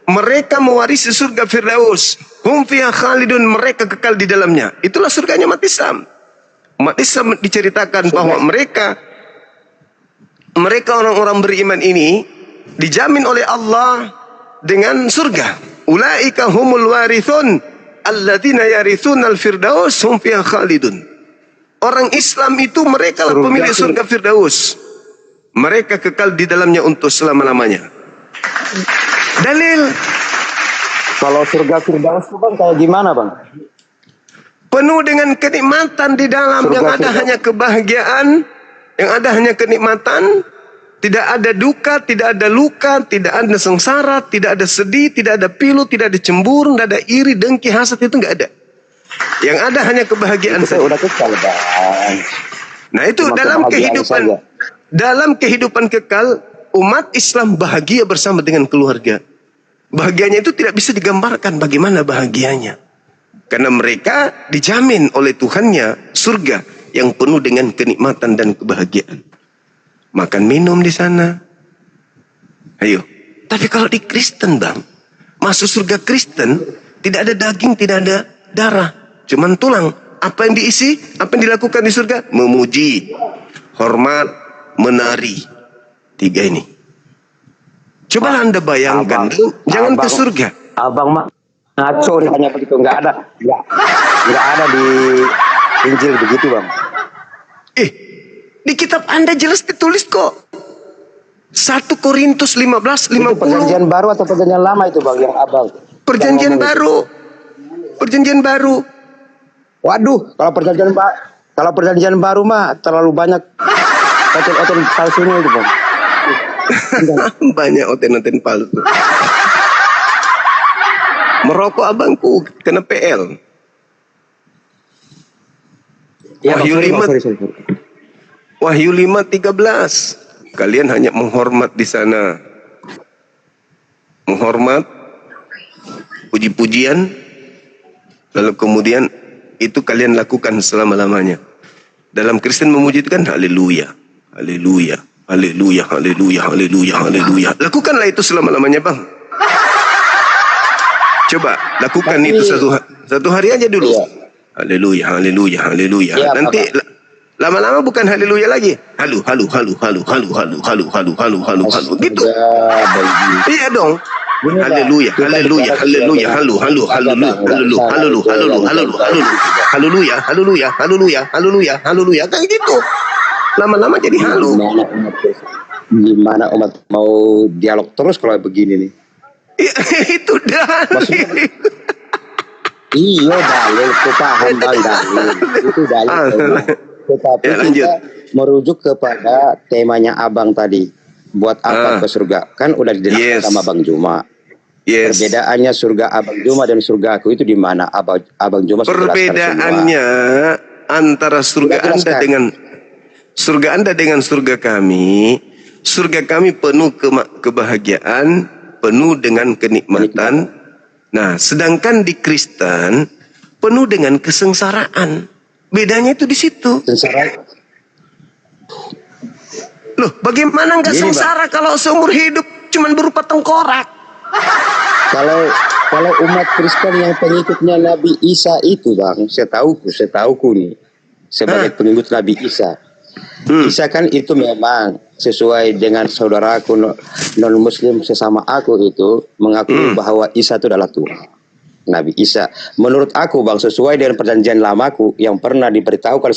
mereka mewarisi surga Firdaus. Hum fiha khalidun, mereka kekal di dalamnya. Itulah surganya umat Islam. Umat Islam diceritakan bahwa mereka orang-orang beriman ini dijamin oleh Allah dengan surga. Ulaika humul warithun alladzina yarithunal firdaus hum fiha khalidun. Orang Islam itu mereka lah pemilik surga Firdaus. Mereka kekal di dalamnya untuk selama-lamanya. Dalil. Kalau surga Firdaus itu, Bang, kayak gimana, Bang? Penuh dengan kenikmatan di dalam. Surga Yang ada Firdaus. hanya kebahagiaan. Yang ada hanya kenikmatan. Tidak ada duka, tidak ada luka, tidak ada sengsara, tidak ada sedih, tidak ada pilu, tidak ada cemburu, tidak ada iri, dengki, hasad, itu nggak ada. Yang ada hanya kebahagiaan Itu saja. udah kekal, Bang. Nah itu Cuma dalam kebahagiaan dalam kehidupan kekal umat Islam bahagia bersama dengan keluarga. Bahagianya itu tidak bisa digambarkan bagaimana bahagianya. Karena mereka dijamin oleh Tuhannya surga yang penuh dengan kenikmatan dan kebahagiaan. Makan minum di sana. Ayo. Tapi kalau di Kristen, Bang, masuk surga Kristen tidak ada daging, tidak ada darah, cuman tulang. Apa yang diisi? Apa yang dilakukan di surga? Memuji, hormat, menari. 3 ini. Coba Anda bayangkan, jangan ke surga. Abang mah ngaco nih, hanya begitu, nggak ada di Injil begitu, Bang. Di kitab Anda jelas ditulis kok. 1 Korintus 15:50. Itu perjanjian baru atau perjanjian lama itu, Bang, yang Abang? Perjanjian yang ngomong baru. Perjanjian baru. Waduh, kalau perjanjian baru mah terlalu banyak oten palsunya itu, Bang. Banyak oten-oten palsu. Merokok abangku kena PL. Ya, Wahyu 5 sorry. Wahyu 5:13. Kalian hanya menghormat di sana. Menghormat, puji-pujian, lalu kemudian Itu kalian lakukan selama-lamanya. Dalam Kristen memuji itu kan haleluya, haleluya, haleluya, haleluya, haleluya, haleluya. Lakukanlah itu selama-lamanya, Bang. Coba lakukan itu satu hari aja dulu. Iya. Haleluya, haleluya, haleluya. Iya, Nanti Pak. lama-lama bukan haleluya lagi. Halu, halu, halu, halu, halu, halu, halu, halu, halu, halu, halu. Gitu. Iya dong. Haleluya, haleluya, haleluya, halu, halu, haleluya, haleluya, haleluya, haleluya, haleluya, haleluya, haleluya, haleluya, haleluya, haleluya, kayak gitu. Lama-lama jadi halu. Gimana umat mau dialog terus kalau begini nih? Itu dah. Iya dalil, aku paham bang dalil. Itu dalil. Tetapi Ya, lanjut. kita merujuk kepada temanya abang tadi. Buat apa ke surga? Kan udah dijelaskan Yes. sama Bang Juma. Yes. Perbedaannya surga Abang Juma dan surga aku itu di mana? Abang Juma sudah jelaskan Perbedaannya antara surga Sudah Anda jelaskan. dengan surga kami penuh kebahagiaan, penuh dengan kenikmatan. Nah, sedangkan di Kristen penuh dengan kesengsaraan. Bedanya itu di situ. Sengsara. Loh, bagaimana nggak Gini, sengsara kalau seumur hidup cuman berupa tengkorak? Kalau umat Kristen yang pengikutnya Nabi Isa itu bang, setauku nih, sebagai pengikut Nabi Isa. Isa kan itu memang sesuai dengan saudaraku non Muslim sesama aku itu mengakui bahwa Isa itu adalah Tuhan. Nabi Isa. Menurut aku bang, sesuai dengan perjanjian lamaku yang pernah diberitahukan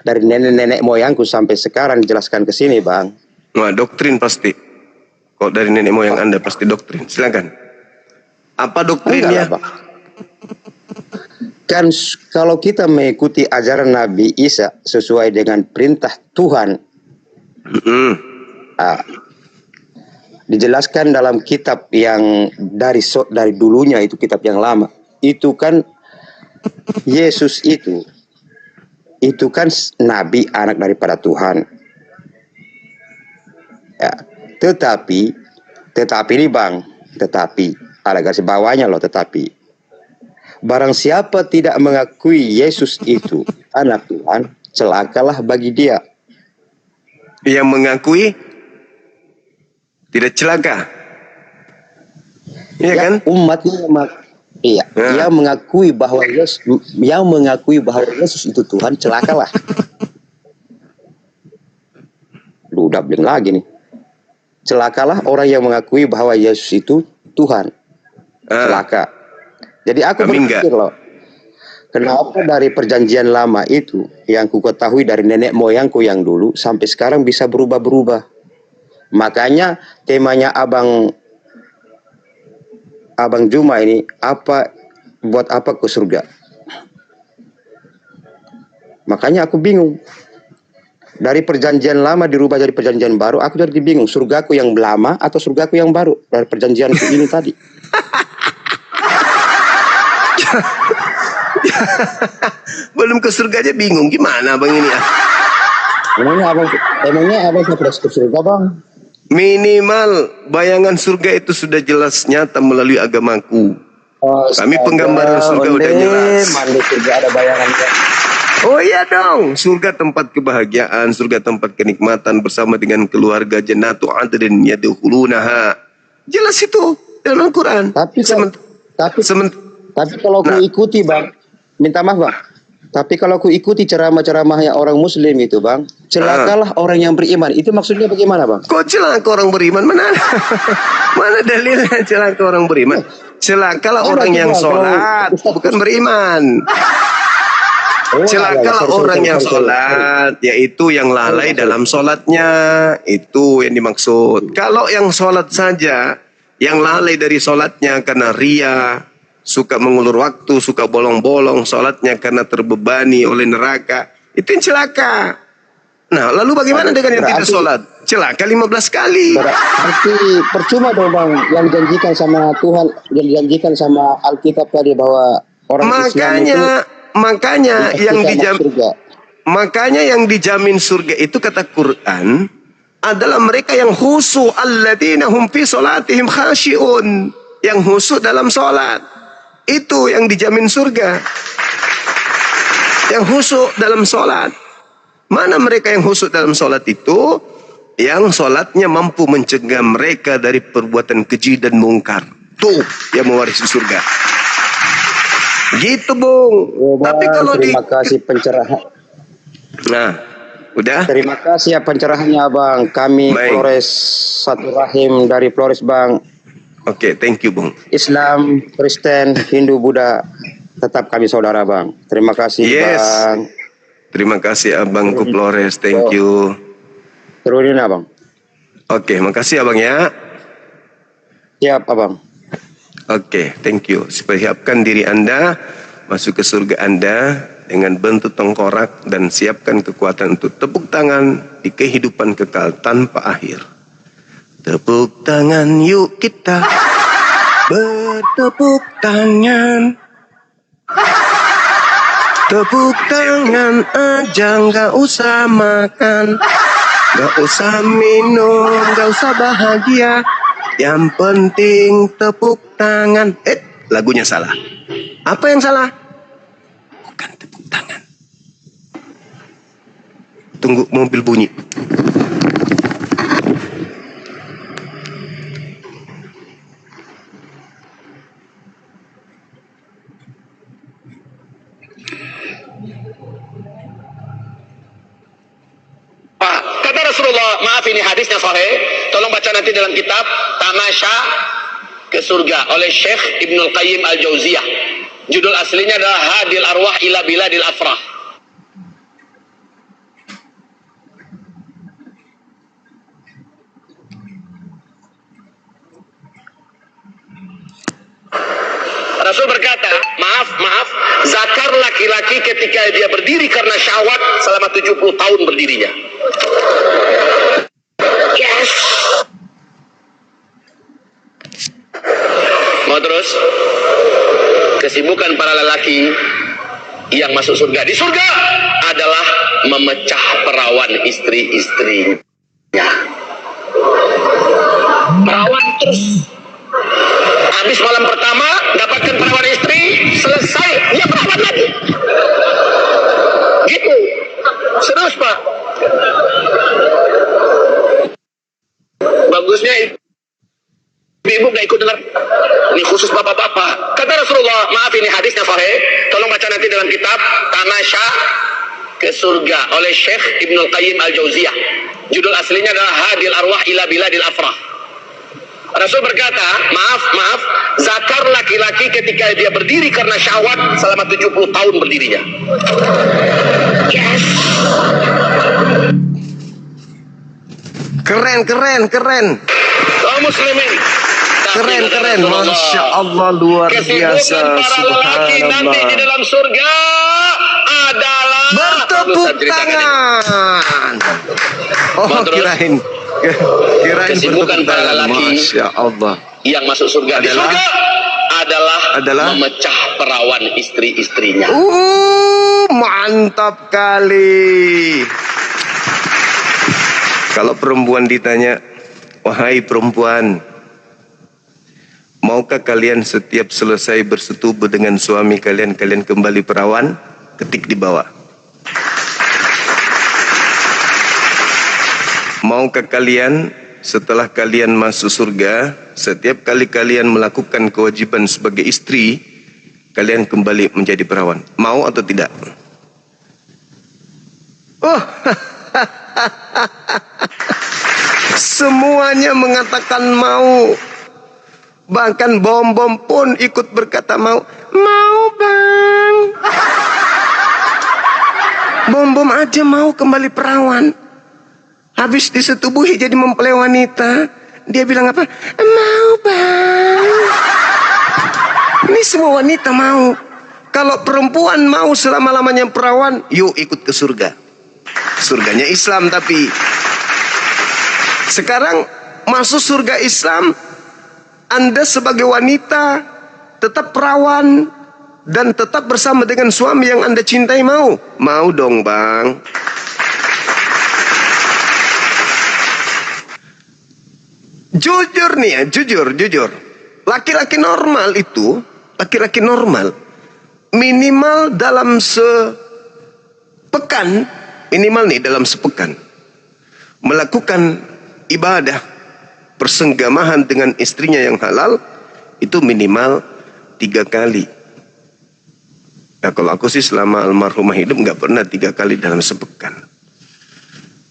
dari nenek-nenek moyangku sampai sekarang dijelaskan ke sini bang. Wah, doktrin pasti. Kok dari nenek moyang Anda pasti doktrin. Silakan. Apa doktrinnya? Enggak lah, Bang. Kan kalau kita mengikuti ajaran Nabi Isa sesuai dengan perintah Tuhan, dijelaskan dalam kitab yang dari dulunya itu kitab yang lama. Itu kan Yesus itu kan nabi anak daripada Tuhan. Ya, tetapi ini bang, ada garis bawahnya loh, tetapi barang siapa tidak mengakui Yesus itu anak Tuhan, celakalah bagi dia. Yang mengakui tidak celaka. Iya kan? Umatnya yang mengakui bahwa Yesus itu Tuhan, celakalah. Lu udah bilang lagi nih. Celakalah orang yang mengakui bahwa Yesus itu Tuhan. Celaka. Jadi aku berpikir loh, kenapa dari perjanjian lama itu yang ku ketahui dari nenek moyangku yang dulu sampai sekarang bisa berubah-berubah. Makanya temanya Abang Juma ini buat apa ke surga? Makanya aku bingung. Dari perjanjian lama dirubah jadi perjanjian baru, aku jadi bingung. Surgaku yang lama atau surgaku yang baru dari perjanjianku ini tadi. Belum ke surga aja bingung. Gimana bang ini ya? Emangnya abang sudah ke surga bang? Minimal bayangan surga itu sudah jelas nyata melalui agamaku. Kami penggambaran surga udah jelas. Mandi surga ada bayangannya. Oh iya dong, surga tempat kebahagiaan, surga tempat kenikmatan bersama dengan keluarga, jannatu adrin yadkhulunaha. Jelas itu dalam Al-Quran. Tapi kalau ku ikuti bang, minta maaf bang. Tapi kalau ku ikuti ceramah-ceramahnya orang Muslim itu bang, celakalah orang yang beriman. Itu maksudnya bagaimana bang? Kok celaka orang beriman? Mana dalilnya celaka orang beriman? Celakalah orang yang sholat, bukan beriman. Celakalah orang yang sholat, yaitu yang lalai dalam sholatnya. Itu yang dimaksud. Kalau yang sholat saja, yang lalai dari sholatnya karena ria, suka mengulur waktu, suka bolong-bolong sholatnya karena terbebani oleh neraka, itu yang celaka. Nah, lalu bagaimana dengan yang tidak sholat? Celaka 15 kali. Berarti percuma dong bang, yang dijanjikan sama Tuhan, yang dijanjikan sama Alkitab tadi bahwa orang Islam itu makanya yang dijamin surga itu kata Quran adalah mereka yang khusyuk, alladzina hum fi sholatihim khashi'un, yang khusyuk dalam sholat. Itu yang dijamin surga. Yang khusyuk dalam sholat. Mana mereka yang khusyuk dalam sholat itu? Yang sholatnya mampu mencegah mereka dari perbuatan keji dan mungkar. Tuh yang mewarisi surga. Gitu Bung. Oh, Bang, Tapi kalau terima kasih pencerahan. Nah, udah. Terima kasih ya pencerahannya Bang. Kami Baik. Flores Satu Rahim dari Flores Bang. Oke, thank you Bung. Islam, Kristen, Hindu, Buddha, tetap kami saudara Bang. Terima kasih Yes. Bang. Terima kasih Abang Flores, thank you. Terusin Abang. Oke, makasih Abang ya. Siap Abang. Oke, thank you. Siapkan diri Anda masuk ke surga Anda dengan bentuk tengkorak dan siapkan kekuatan untuk tepuk tangan di kehidupan kekal tanpa akhir. Tepuk tangan yuk kita bertepuk tangan. Tepuk tangan aja, nggak usah makan, nggak usah minum, nggak usah bahagia. Yang penting tepuk tangan. Lagunya salah. Apa yang salah? Bukan tepuk tangan. Tunggu mobil bunyi. Kata Rasulullah, maaf ini hadisnya sahih, tolong baca nanti dalam kitab Tamasya ke Surga oleh Syekh Ibnul Qayyim Al-Jauziyah. Judul aslinya adalah Hadil Arwah ila Biladil Afrah. Rasul berkata, maaf, zakar laki-laki ketika dia berdiri karena syahwat selama 70 tahun berdirinya. Yes. Mau terus? Kesibukan para lelaki yang masuk surga. Di surga adalah memecah perawan istri-istrinya. Perawan terus. Habis malam pertama dapatkan perawan istri, selesai dia perawan lagi. Gitu. Serius Pak. Bagusnya ibu gak ikut dengar. Ini khusus bapak-bapak. Kata Rasulullah, maaf ini hadisnya sahih, tolong baca nanti dalam kitab Tamasya ke Surga oleh Syekh Ibnul Qayyim Al-Jauziyah. Judul aslinya adalah Hadil Arwah ila Biladil Afrah. Rasul berkata, maaf, zakar laki-laki ketika dia berdiri karena syahwat selama 70 tahun berdirinya. Yes. Keren. Kaum muslimin. Keren. Masya Allah, luar biasa. Kesibukan para lelaki nanti di dalam surga adalah bertepuk tangan. Oh, kirain kesibukan bertepuk para tangan. lelaki Masya Allah. yang masuk surga di surga adalah memecah perawan istri-istrinya. Mantap kali. Kalau perempuan ditanya, wahai perempuan, maukah kalian setiap selesai bersetubuh dengan suami kalian kembali perawan? Ketik di bawah. Maukah kalian setelah kalian masuk surga, setiap kali kalian melakukan kewajiban sebagai istri, kalian kembali menjadi perawan? Mau atau tidak? Oh, semuanya mengatakan mau. Bahkan bom-bom pun ikut berkata mau. Mau bang. Bom-bom aja mau kembali perawan. Habis disetubuhi jadi mempelai wanita, dia bilang apa? Mau bang. Ini semua wanita mau. Kalau perempuan mau selama-lamanya perawan, yuk ikut ke surga. Surganya Islam tapi. Sekarang masuk surga Islam, Anda sebagai wanita tetap perawan dan tetap bersama dengan suami yang Anda cintai, mau? Mau dong bang. Jujur nih ya, jujur. Laki-laki normal itu, minimal dalam sepekan, minimal nih dalam sepekan, melakukan ibadah persenggamahan dengan istrinya yang halal itu minimal 3 kali. Nah, kalau aku sih selama almarhumah hidup nggak pernah 3 kali dalam sepekan.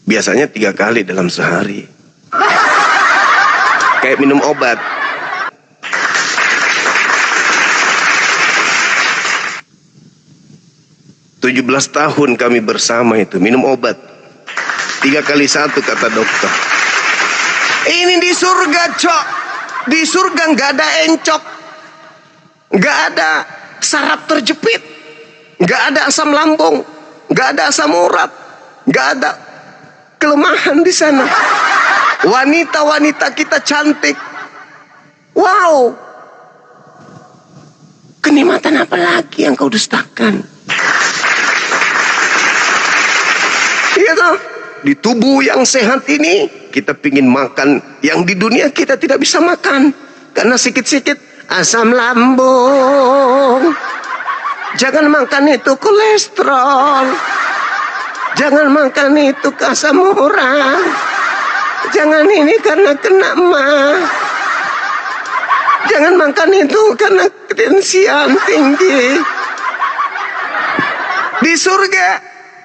Biasanya 3 kali dalam sehari. Kayak minum obat. "17 tahun kami bersama itu minum obat 3 kali 1 kata dokter." Ini di surga, Cok. Di surga nggak ada encok, nggak ada saraf terjepit, nggak ada asam lambung, nggak ada asam urat, nggak ada kelemahan di sana. Wanita-wanita kita cantik. Wow. Kenikmatan apa lagi yang kau dustakan? Iya toh? Di tubuh yang sehat ini kita pingin makan yang di dunia kita tidak bisa makan karena sikit-sikit asam lambung. Jangan makan itu kolesterol. Jangan makan itu asam urat. Jangan ini karena kena mah. Jangan makan itu karena ketensian tinggi. Di surga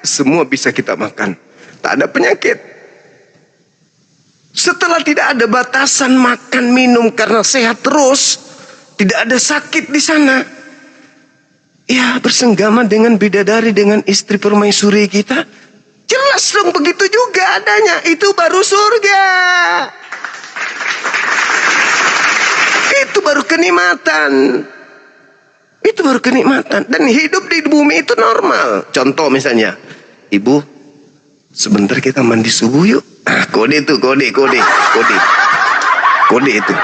semua bisa kita makan, tak ada penyakit. Setelah tidak ada batasan makan minum karena sehat terus, tidak ada sakit di sana. Ya, bersenggama dengan bidadari, dengan istri permaisuri kita, jelas dong begitu juga adanya. Itu baru surga. Itu baru kenikmatan. Itu baru kenikmatan. Dan hidup di bumi itu normal. Contoh misalnya, ibu, sebentar kita mandi subuh yuk. Ah, kode itu, kode itu.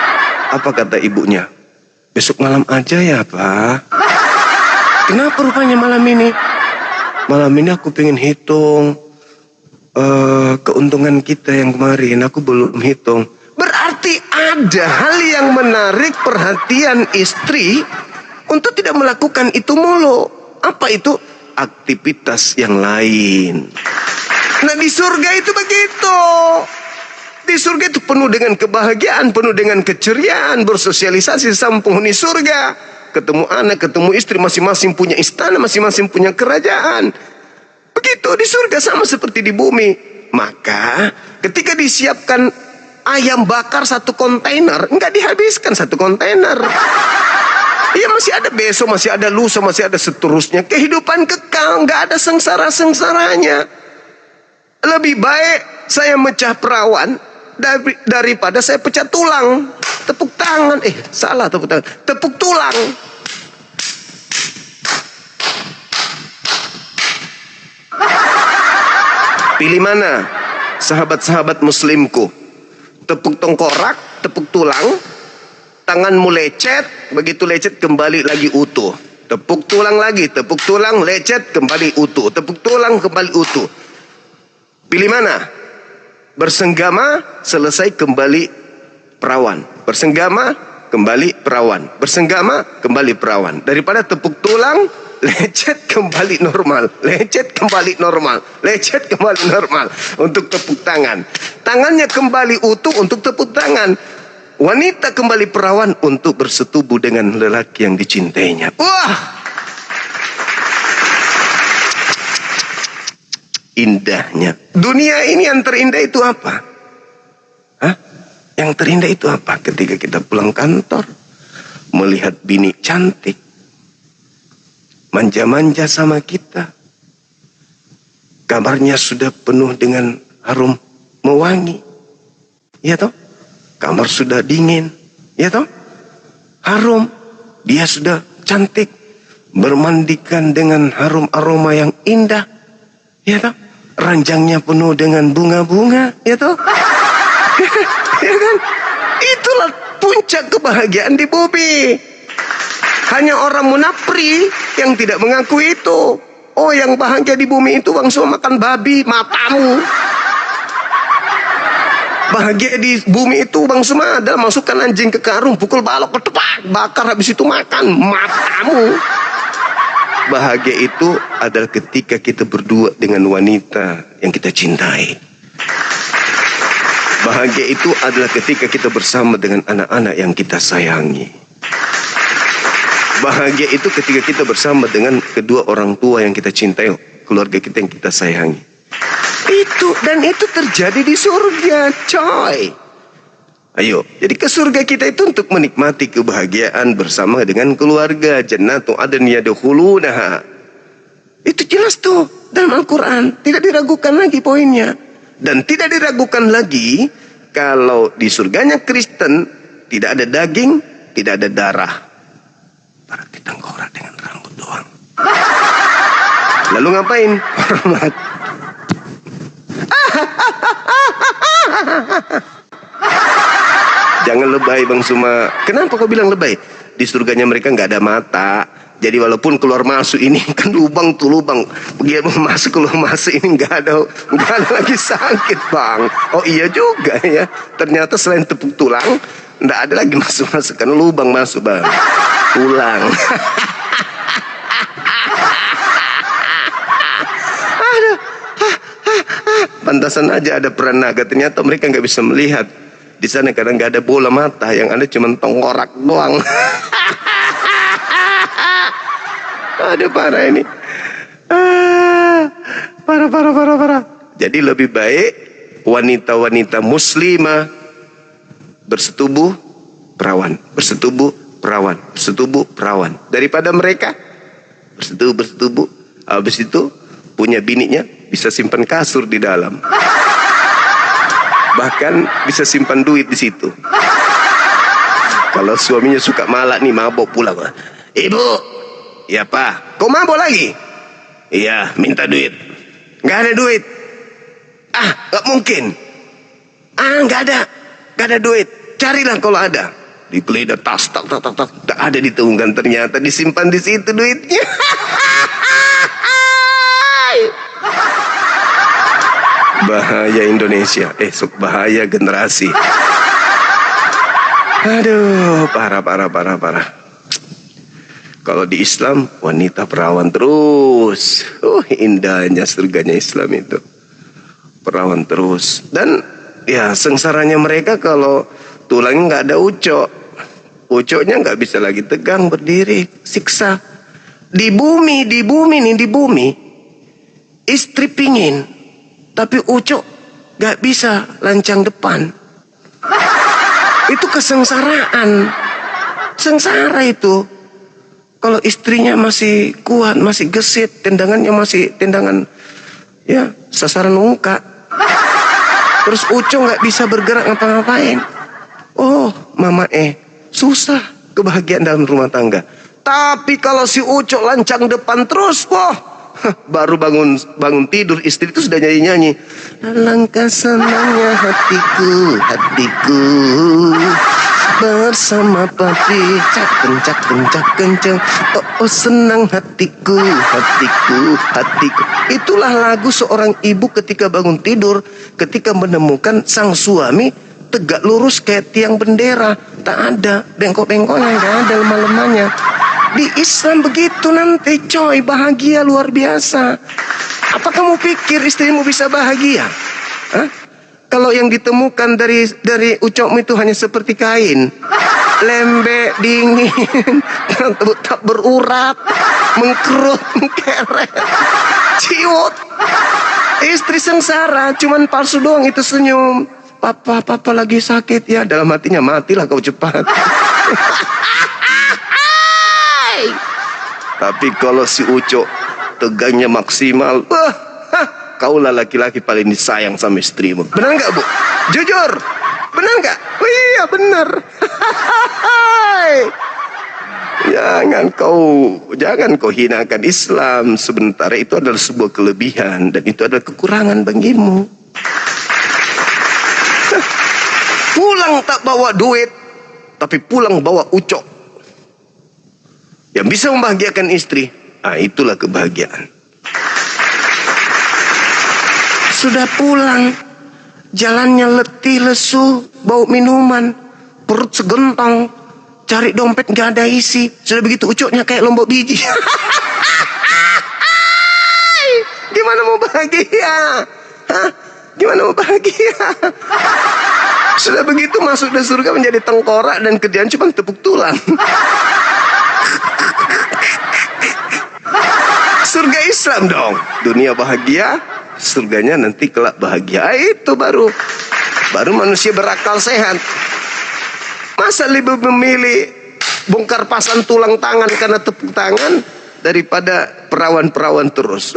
Apa kata ibunya? Besok malam aja ya, Pak. Kenapa rupanya malam ini? Malam ini aku pengen hitung keuntungan kita yang kemarin. Aku belum hitung. Berarti ada hal yang menarik perhatian istri untuk tidak melakukan itu mulu. Apa itu? Aktivitas yang lain. Nah, di surga itu begitu. Di surga itu penuh dengan kebahagiaan, penuh dengan keceriaan, bersosialisasi sama penghuni surga. Ketemu anak, ketemu istri, masing-masing punya istana, masing-masing punya kerajaan. Begitu di surga, sama seperti di bumi. Maka ketika disiapkan ayam bakar 1 kontainer, enggak dihabiskan 1 kontainer. Iya, masih ada besok, masih ada lusa, masih ada seterusnya. Kehidupan kekal, enggak ada sengsara-sengsaranya. Lebih baik saya mecah perawan daripada saya pecah tulang. Tepuk tangan, salah tepuk tangan. Tepuk tulang. Pilih mana, sahabat-sahabat muslimku? Tepuk tengkorak, tepuk tulang, tanganmu lecet, begitu lecet kembali lagi utuh. Tepuk tulang lagi, tepuk tulang, lecet, kembali utuh. Tepuk tulang, kembali utuh. Pilih mana? Bersenggama, selesai kembali perawan. Bersenggama, kembali perawan. Bersenggama, kembali perawan. Daripada tepuk tulang, lecet kembali normal, lecet kembali normal, lecet kembali normal. Untuk tepuk tangan, tangannya kembali utuh untuk tepuk tangan. Wanita kembali perawan untuk bersetubuh dengan lelaki yang dicintainya. Wah, indahnya dunia ini. Yang terindah itu apa? Hah? Yang terindah itu apa? Ketika kita pulang kantor, melihat bini cantik, manja-manja sama kita, kamarnya sudah penuh dengan harum mewangi, ya toh? Kamar sudah dingin, ya toh? Harum, dia sudah cantik, bermandikan dengan harum aroma yang indah, ya toh? Ranjangnya penuh dengan bunga-bunga, ya toh? Ya kan? Itulah puncak kebahagiaan di bumi. Hanya orang munafri yang tidak mengakui itu. Oh, yang bahagia di bumi itu bang semua makan babi, matamu. Bahagia di bumi itu bang semua adalah masukkan anjing ke karung, pukul balok, ketepak, bakar, habis itu makan, matamu. bahagia itu adalah ketika kita berdua dengan wanita yang kita cintai. Bahagia itu adalah ketika kita bersama dengan anak-anak yang kita sayangi. Bahagia itu ketika kita bersama dengan kedua orang tua yang kita cintai, keluarga kita yang kita sayangi. Dan itu terjadi di surga, coy. Ayo, jadi ke surga kita itu untuk menikmati kebahagiaan bersama dengan keluarga. Jannatu adn yadkhulunaha. Itu jelas tuh dalam Al-Quran. Tidak diragukan lagi poinnya. Dan tidak diragukan lagi kalau di surganya Kristen tidak ada daging, tidak ada darah. Berarti tengkorak dengan rambut doang. Lalu ngapain? Hormat. Jangan lebay Bang Suma. Kenapa kau bilang lebay? Di surganya mereka nggak ada mata. Jadi walaupun keluar masuk ini kan lubang tuh lubang. Begitu masuk keluar masuk ini nggak ada lagi sakit Bang. Oh iya juga ya. Ternyata selain tepuk tulang nggak ada lagi masuk kan lubang masuk Bang. Tulang. Pantasan aja ada peran naga. Ternyata mereka nggak bisa melihat. Di sana kadang nggak ada bola mata, yang ada cuma tengkorak doang. Ada parah ini. Parah. Jadi lebih baik wanita-wanita muslimah bersetubuh perawan, daripada mereka bersetubuh. Habis itu punya bininya bisa simpan kasur di dalam. Bahkan bisa simpan duit di situ. Kalau suaminya suka malak nih, mabok pulang. Ibu, ya Pak, kok mabok lagi? Iya, minta duit. Nggak ada duit. Nggak mungkin. Nggak ada duit. Carilah kalau ada. Digeledah tas, tak ada ditemukan, ternyata disimpan di situ duitnya. Bahaya Indonesia, bahaya generasi. Aduh, parah. Kalau di Islam, wanita perawan terus. Indahnya surganya Islam itu. Perawan terus. Dan ya sengsaranya mereka kalau tulangnya nggak ada ucok. Ucoknya nggak bisa lagi tegang, berdiri, siksa. Di bumi. Istri pingin, tapi ucok gak bisa lancang depan. Itu kesengsaraan. Sengsara itu. Kalau istrinya masih kuat, masih gesit, tendangannya masih tendangan ya sasaran muka. Terus ucok gak bisa bergerak ngapa-ngapain. Oh, mama susah kebahagiaan dalam rumah tangga. Tapi kalau si ucok lancang depan terus, baru bangun tidur istri itu sudah nyanyi. Alangkah senangnya hatiku bersama papi, cak kencang. Oh senang hatiku. Itulah lagu seorang ibu ketika bangun tidur, ketika menemukan sang suami tegak lurus kayak tiang bendera, tak ada bengkok-bengkoknya, nggak ada lemah-lemahnya. Di Islam begitu nanti coy, bahagia luar biasa. Apa kamu pikir istrimu bisa bahagia? Kalau yang ditemukan dari ucokmu itu hanya seperti kain, lembek, dingin, tak berurat, mengkerut, mengkeret, ciut. Istri sengsara, cuman palsu doang itu senyum. Papa lagi sakit ya, dalam hatinya matilah kau cepat. Tapi kalau si ucok tegangnya maksimal, kaulah laki-laki paling disayang sama istrimu. Benar nggak Bu? Jujur, benar nggak? Oh iya benar. Jangan kau hinakan Islam. Sementara itu adalah sebuah kelebihan dan itu adalah kekurangan bagimu. Pulang tak bawa duit, tapi pulang bawa ucok yang bisa membahagiakan istri. Itulah kebahagiaan. Sudah pulang, jalannya letih lesu, bau minuman, perut segentong, cari dompet nggak ada isi. Sudah begitu ucuknya kayak lombok biji. Gimana mau bahagia? Hah? Gimana mau bahagia? Sudah begitu masuk ke surga menjadi tengkorak dan kerjaan cuma tepuk tulang. Surga Islam dong. Dunia bahagia, surganya nanti kelak bahagia. Itu baru manusia berakal sehat. Masa lebih memilih bongkar pasang tulang tangan karena tepuk tangan daripada perawan-perawan terus.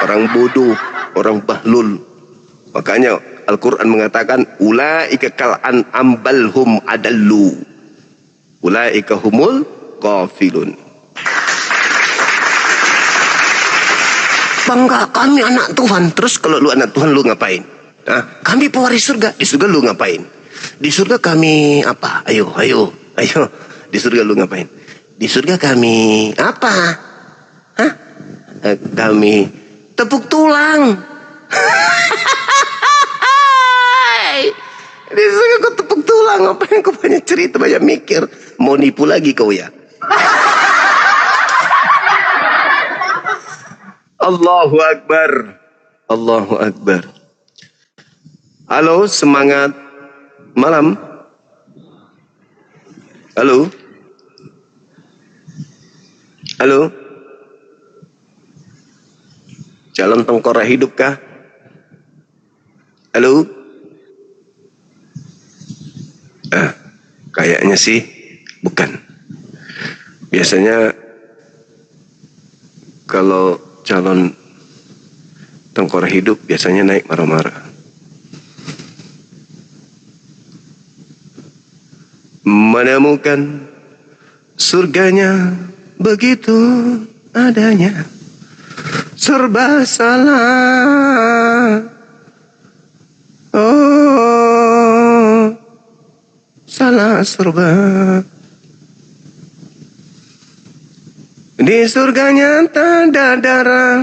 Orang bodoh, orang bahlul. Makanya Al-Quran mengatakan ulaika kal an'am balhum adallu. Ulaika humul ghafilun. Bangga kami anak Tuhan. Terus kalau lu anak Tuhan lu ngapain? Nah, kami pewaris surga. Di surga lu ngapain? Di surga kami apa? Ayo. Di surga lu ngapain? Di surga kami apa? Hah? Kami tepuk tulang. Di surga kau tepuk tulang. Ngapain kau banyak cerita, banyak mikir? Mau nipu lagi kau ya? Allahu Akbar. Allahu Akbar. Halo, semangat malam. Halo. Halo. Calon tengkorak hidup kah? Halo. Kayaknya sih bukan. Biasanya kalau calon tengkorak hidup biasanya naik marah-marah. Menemukan surganya begitu adanya, serba salah. Oh, salah serba. Di surganya tak ada darah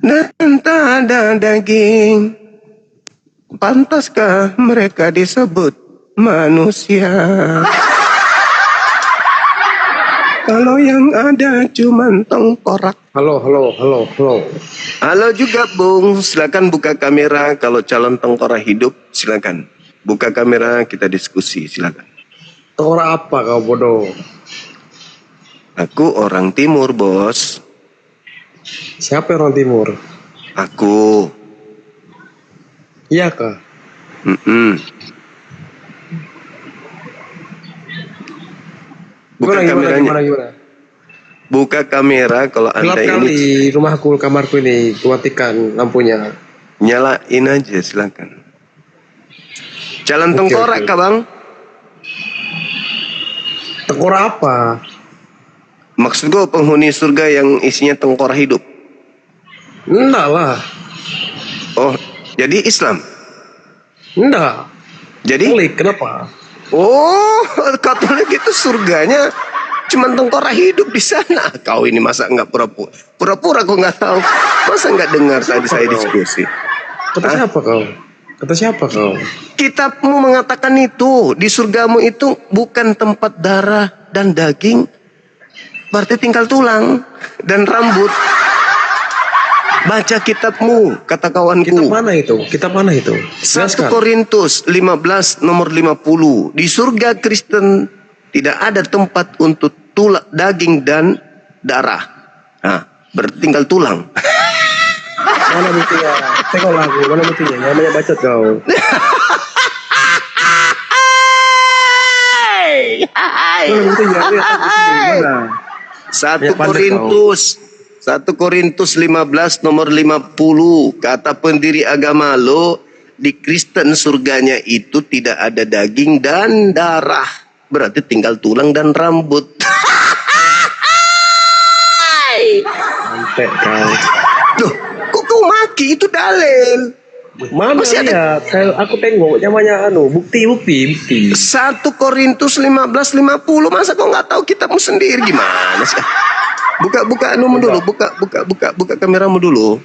dan tak ada daging. Pantaskah mereka disebut manusia? Kalau yang ada cuman tengkorak. Halo. Halo juga Bung, silakan buka kamera. Kalau calon tengkorak hidup silakan buka kamera, kita diskusi, silakan. Tengkorak apa kau bodoh? Aku orang timur, bos. Siapa orang timur? Aku. Iya kah? Buka kameranya. Gimana? Buka kamera kalau Gelap Anda kali ini. rumahku, kamarku ini. Matikan lampunya. Nyalain aja, silakan. Calon tengkorak kah, Bang? Tengkorak apa? Maksud gue penghuni surga yang isinya tengkorak hidup. Enggak lah. Oh, jadi Islam? Enggak. Jadi? Katolik, kenapa? Oh, Katolik itu surganya cuman tengkorak hidup di sana. Kau ini masa nggak pura-pura? Pura-pura kau nggak tahu. Masa nggak dengar tadi saya diskusi? Kata siapa kau? Kitabmu mengatakan itu. Di surgamu itu bukan tempat darah dan daging. Berarti tinggal tulang dan rambut. Baca kitabmu, kata kawanku. Kitab mana itu? 1 Korintus 15 nomor 50. Di surga Kristen tidak ada tempat untuk tulang, daging dan darah. Nah, bertinggal tulang. Mana buktinya? Tengok lagu, mana buktinya? Yang banyak bacot kau. Mana buktinya? Mana? 1 Korintus 15 nomor 50. Kata pendiri agama lo, di Kristen surganya itu tidak ada daging dan darah. Berarti tinggal tulang dan rambut. Sampai kau. Loh, kok kau maki? Itu dalil. Mana Masih lihat? Aku tengok namanya bukti. 1 Korintus 15:50. Masa kau nggak tahu kitabmu sendiri? Gimana sih? Buka anumu dulu, buka kameramu dulu.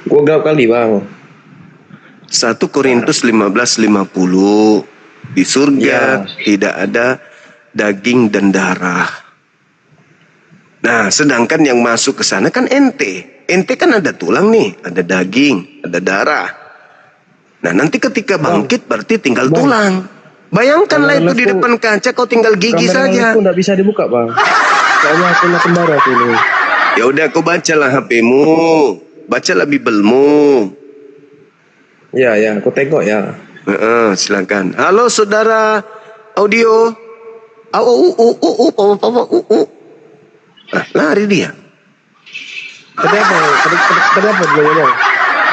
Gua gelap kali, Bang. 1 Korintus 15:50. Di surga tidak ada daging dan darah. Nah, sedangkan yang masuk ke sana kan ente. Ente kan ada tulang nih, ada daging, ada darah. Nah, nanti ketika bangkit berarti tinggal tulang. Bayangkanlah itu di depan kaca kau tinggal gigi saja. Itu nggak bisa dibuka, Bang. Soalnya aku nak kembara tuh ini. Ya udah, kau bacalah HP-mu, bacalah Bible-mu. Ya, aku tengok ya. Silakan. Halo saudara audio. Lari dia. Tadi apa dulunya, Bang?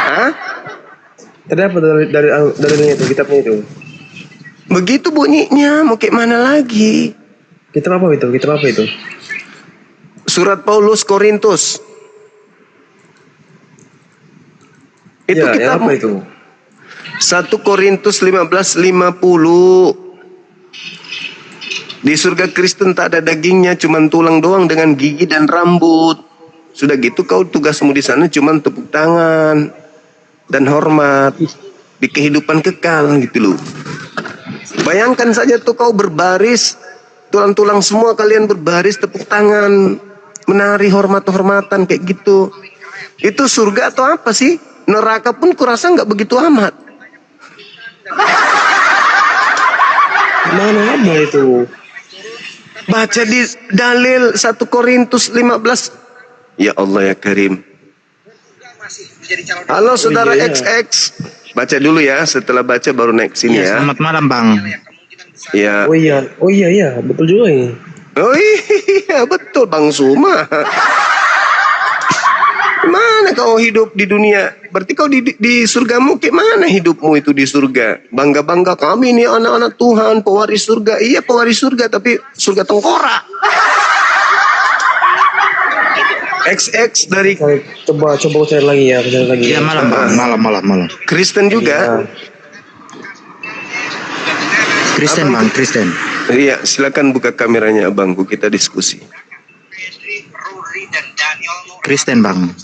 Hah? Tadi apa dari itu kitabnya itu? Begitu bunyinya, mau kayak mana lagi? Kitab apa itu? Surat Paulus Korintus. Itu ya, kitab apa itu? 1 Korintus 15:50. Di surga Kristen tak ada dagingnya, cuman tulang doang dengan gigi dan rambut. Sudah gitu kau tugasmu di sana cuman tepuk tangan dan hormat di kehidupan kekal gitu loh. Bayangkan saja tuh kau berbaris, tulang-tulang semua kalian berbaris tepuk tangan, menari hormat-hormatan kayak gitu. Itu surga atau apa sih? Neraka pun kurasa nggak begitu amat. Mana ada itu? Baca di dalil 1 Korintus 15. Ya Allah ya Karim. Halo saudara XX. Baca dulu ya, setelah baca baru naik sini ya. Selamat malam Bang. Ya. Oh iya, betul juga ini. Oh iya, betul Bang Suma. Mana kau hidup di dunia? Berarti kau di surgamu kayak mana hidupmu itu di surga? Bangga-bangga kami nih anak-anak Tuhan, pewaris surga. Iya pewaris surga, tapi surga tengkorak. XX dari Coba cari lagi ya, Iya malam Bang, malam. Kristen juga. Kristen Bang, Kristen. Iya, silakan buka kameranya abangku, kita diskusi. Kristen Bang.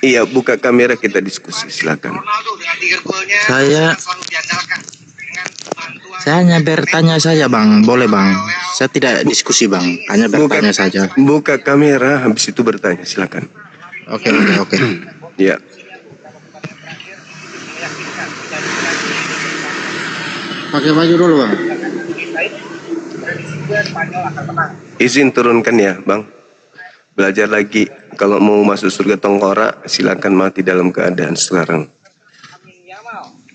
Iya, buka kamera kita diskusi, silakan. Saya hanya bertanya saja Bang, boleh Bang? Saya tidak diskusi Bang, hanya bertanya saja. Buka kamera, habis itu bertanya, silakan. Oke. Iya. Pakai baju dulu Bang. Izin turunkan ya, Bang. Belajar lagi. Kalau mau masuk surga tengkorak, silakan mati dalam keadaan sekarang.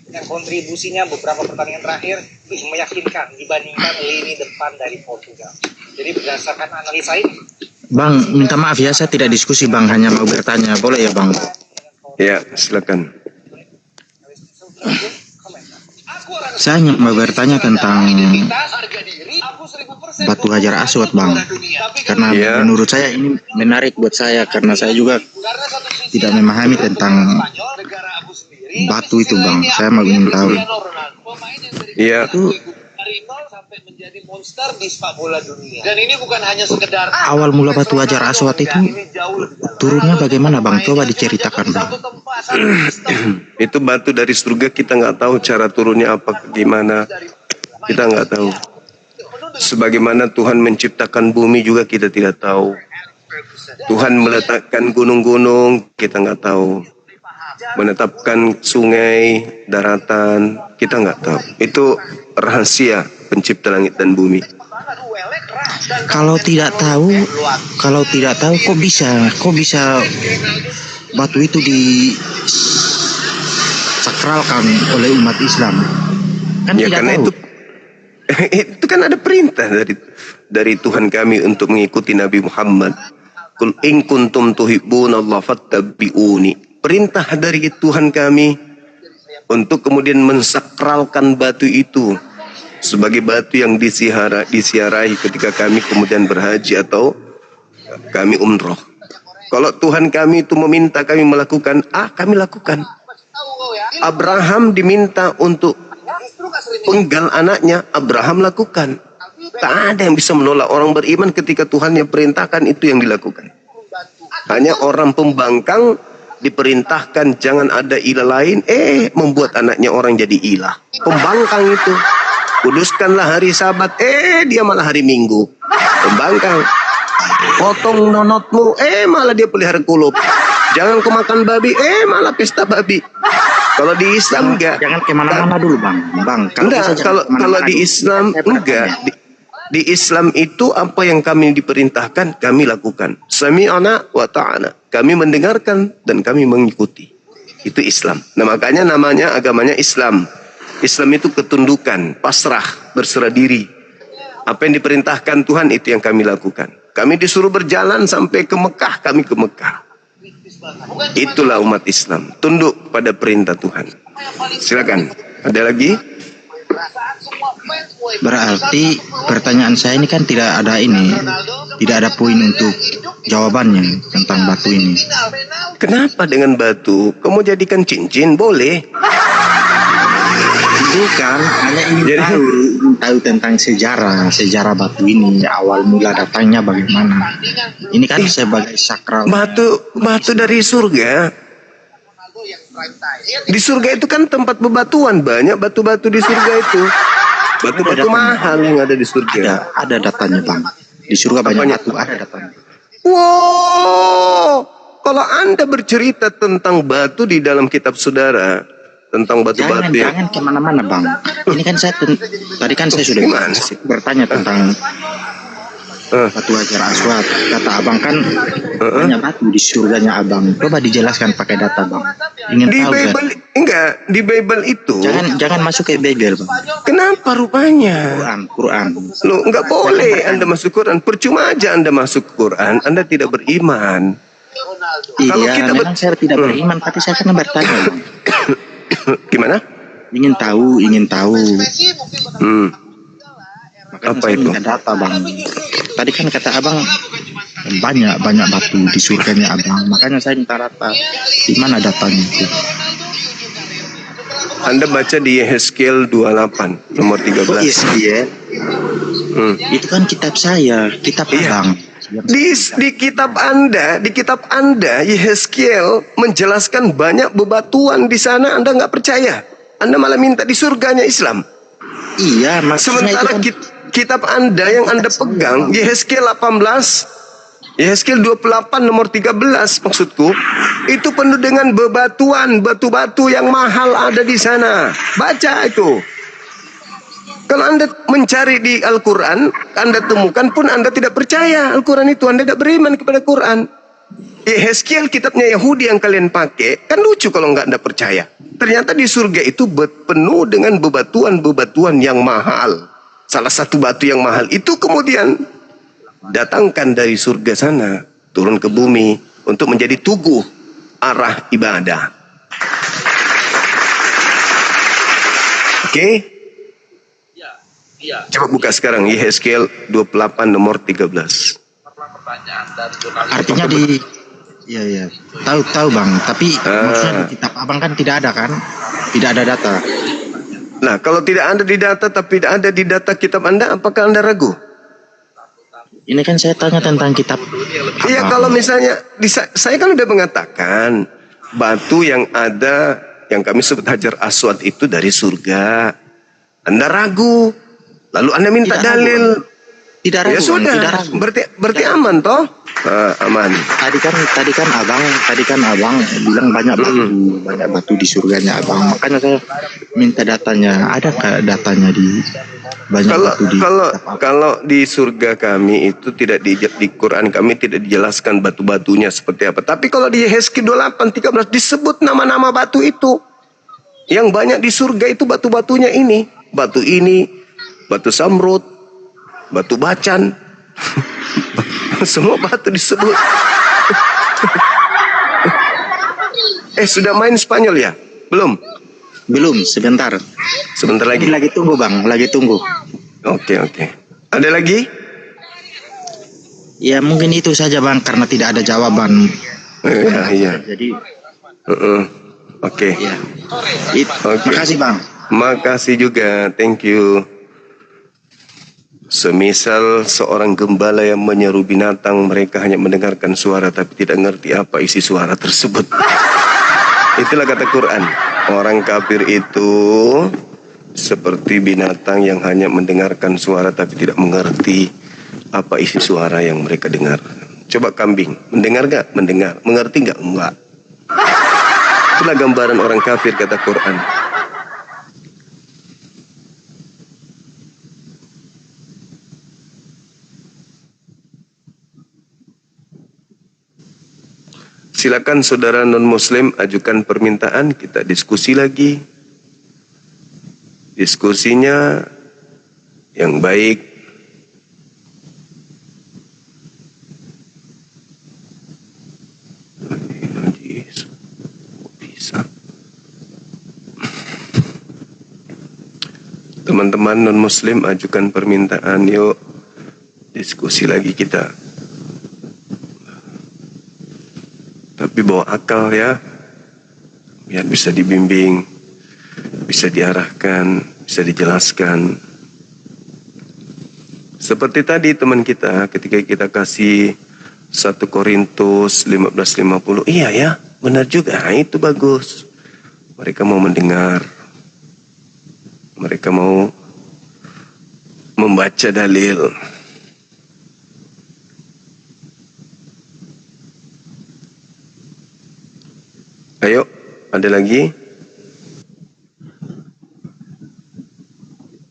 Dengan kontribusinya beberapa pertandingan terakhir lebih meyakinkan dibandingkan lini depan dari Portugal. Jadi berdasarkan analisa ini, Bang, minta maaf ya, saya tidak diskusi Bang, hanya mau bertanya, boleh ya Bang? Ya, silakan. Saya hanya mau bertanya tentang Batu Hajar Aswad Bang, karena menurut saya ini menarik buat saya, karena saya juga tidak memahami tentang batu itu Bang. Saya mau ingin tahu. Iya. Dan ini bukan hanya sekedar Awal mula Batu Hajar Aswad itu turunnya bagaimana Bang? Coba diceritakan Bang. Itu batu dari surga, kita nggak tahu cara turunnya apa, gimana. Kita nggak tahu. Sebagaimana Tuhan menciptakan bumi juga kita tidak tahu. Tuhan meletakkan gunung-gunung, kita nggak tahu. Menetapkan sungai, daratan, kita nggak tahu. Itu rahasia pencipta langit dan bumi. Kalau tidak tahu, kok bisa batu itu disakralkan oleh umat Islam? Kan Ya tidak karena tahu. itu kan ada perintah dari Tuhan kami untuk mengikuti Nabi Muhammad. Qul in kuntum tuhibbunallaha fattabi'uni. Perintah dari Tuhan kami untuk kemudian mensakralkan batu itu sebagai batu yang disiarahi ketika kami kemudian berhaji atau kami umroh. Kalau Tuhan kami itu meminta kami melakukan, kami lakukan. Abraham diminta untuk penggal anaknya, Abraham lakukan. Tak ada yang bisa menolak orang beriman ketika Tuhan yang perintahkan, itu yang dilakukan. Hanya orang pembangkang diperintahkan jangan ada ilah lain, membuat anaknya orang jadi ilah. Pembangkang itu. Kuduskanlah hari Sabat, dia malah hari Minggu. Pembangkang. Potong nonotmu, malah dia pelihara kulup. Jangan kau makan babi, malah pesta babi. Kalau di Islam enggak. Jangan kemana-mana dulu bang. Kalau di Islam enggak. Di Islam itu apa yang kami diperintahkan kami lakukan. Sami'ana wa ta'ana. Kami mendengarkan dan kami mengikuti. Itu Islam. Nah makanya namanya agamanya Islam. Islam itu ketundukan, pasrah, berserah diri. Apa yang diperintahkan Tuhan itu yang kami lakukan. Kami disuruh berjalan sampai ke Mekah, kami ke Mekah. Itulah umat Islam, tunduk pada perintah Tuhan. Silakan. Ada lagi? Berarti pertanyaan saya ini kan tidak ada poin untuk jawabannya tentang batu ini. Kenapa dengan batu? Kamu jadikan cincin boleh? Bukan, hanya ingin tahu tentang sejarah batu ini, awal mula datangnya bagaimana. Ini kan sebagai sakral. Batu dari surga. Di surga itu kan tempat bebatuan, banyak batu-batu di surga itu. Batu-batu mahal yang ada di surga. Ada datanya bang. Di surga banyak batu, ada datanya. Wow, kalau Anda bercerita tentang batu di dalam kitab saudara, tentang batu-batu jangan kemana-mana bang. Ini kan tadi kan saya sudah bertanya tentang batu Hajar Aswad. Kata abang kan banyak batu di surganya abang. Coba dijelaskan pakai data bang. Ingin di tahu Bible kan? Enggak, di Bible itu jangan masuk ke Bible bang. Kenapa rupanya? Quran. Loh, enggak boleh Anda masuk Quran. Percuma aja Anda masuk Quran, Anda tidak beriman. Kalau kita memang saya tidak beriman, tapi saya kan bertanya bang. Gimana? Ingin tahu. Apa itu? Data bang. Tadi kan kata abang banyak batu di surganya abang. Makanya saya minta data. Di mana datanya itu? Anda baca di Yehezkiel 28 nomor 13. Oh iya. Itu kan kitab saya, kitab abang. Di kitab Anda Yehezkiel menjelaskan banyak bebatuan di sana. Anda nggak percaya, Anda malah minta di surganya Islam. Iya, maksudnya sementara itu kan kitab Anda yang Anda pegang Yehezkiel 18, Yehezkiel 28 nomor 13 maksudku, itu penuh dengan bebatuan, batu-batu yang mahal ada di sana. Baca itu. Kalau Anda mencari di Al-Quran, Anda temukan pun Anda tidak percaya Al-Quran itu. Anda tidak beriman kepada Quran. Yehezkiel kitabnya Yahudi yang kalian pakai, kan lucu kalau nggak Anda percaya. Ternyata di surga itu penuh dengan bebatuan-bebatuan yang mahal. Salah satu batu yang mahal itu kemudian datangkan dari surga sana, turun ke bumi untuk menjadi tugu arah ibadah. Oke? Coba buka sekarang Yehezkiel 28 nomor 13. Artinya iya. Tahu bang, tapi maksudnya di kitab abang kan tidak ada kan? Tidak ada data. Nah, kalau tidak ada di data tapi tidak ada di data kitab Anda, apakah Anda ragu? Ini kan saya tanya tentang kitab. Iya, kalau misalnya saya kan udah mengatakan batu yang ada yang kami sebut Hajar Aswad itu dari surga. Anda ragu, lalu Anda minta tidak dalil. Tidak ragu. Ya sudah, tidak ragu. Berarti aman toh? Aman. Tadi kan abang bilang banyak batu di surganya abang. Makanya saya minta datanya. Adakah datanya di banyak batu di? Kalau di surga kami itu tidak di Quran kami tidak dijelaskan batu-batunya seperti apa. Tapi kalau di Yehezkiel 28:13 disebut nama-nama batu itu. Yang banyak di surga itu batu-batunya ini. Batu ini, batu samrud, batu bacan. Semua batu disebut. Sudah main Spanyol ya? Belum, sebentar lagi. Lagi tunggu bang, lagi tunggu. Oke. Ada lagi? Ya mungkin itu saja bang, karena tidak ada jawaban. Iya. Jadi. Oke. Ya. Makasih bang. Makasih juga, thank you. Semisal seorang gembala yang menyeru binatang, mereka hanya mendengarkan suara tapi tidak mengerti apa isi suara tersebut. Itulah kata Quran. Orang kafir itu seperti binatang yang hanya mendengarkan suara tapi tidak mengerti apa isi suara yang mereka dengar. Coba kambing, mendengar gak? Mendengar. Mengerti gak? Enggak. Itulah gambaran orang kafir kata Quran. Silakan saudara non-muslim ajukan permintaan, kita diskusi lagi. Diskusinya yang baik. Teman-teman non-muslim ajukan permintaan, yuk diskusi lagi kita. Tapi bawa akal ya, biar bisa dibimbing, bisa diarahkan, bisa dijelaskan. Seperti tadi teman kita ketika kita kasih 1 Korintus 15:50, iya ya, benar juga, nah, itu bagus. Mereka mau mendengar, mereka mau membaca dalil. Ayo, ada lagi?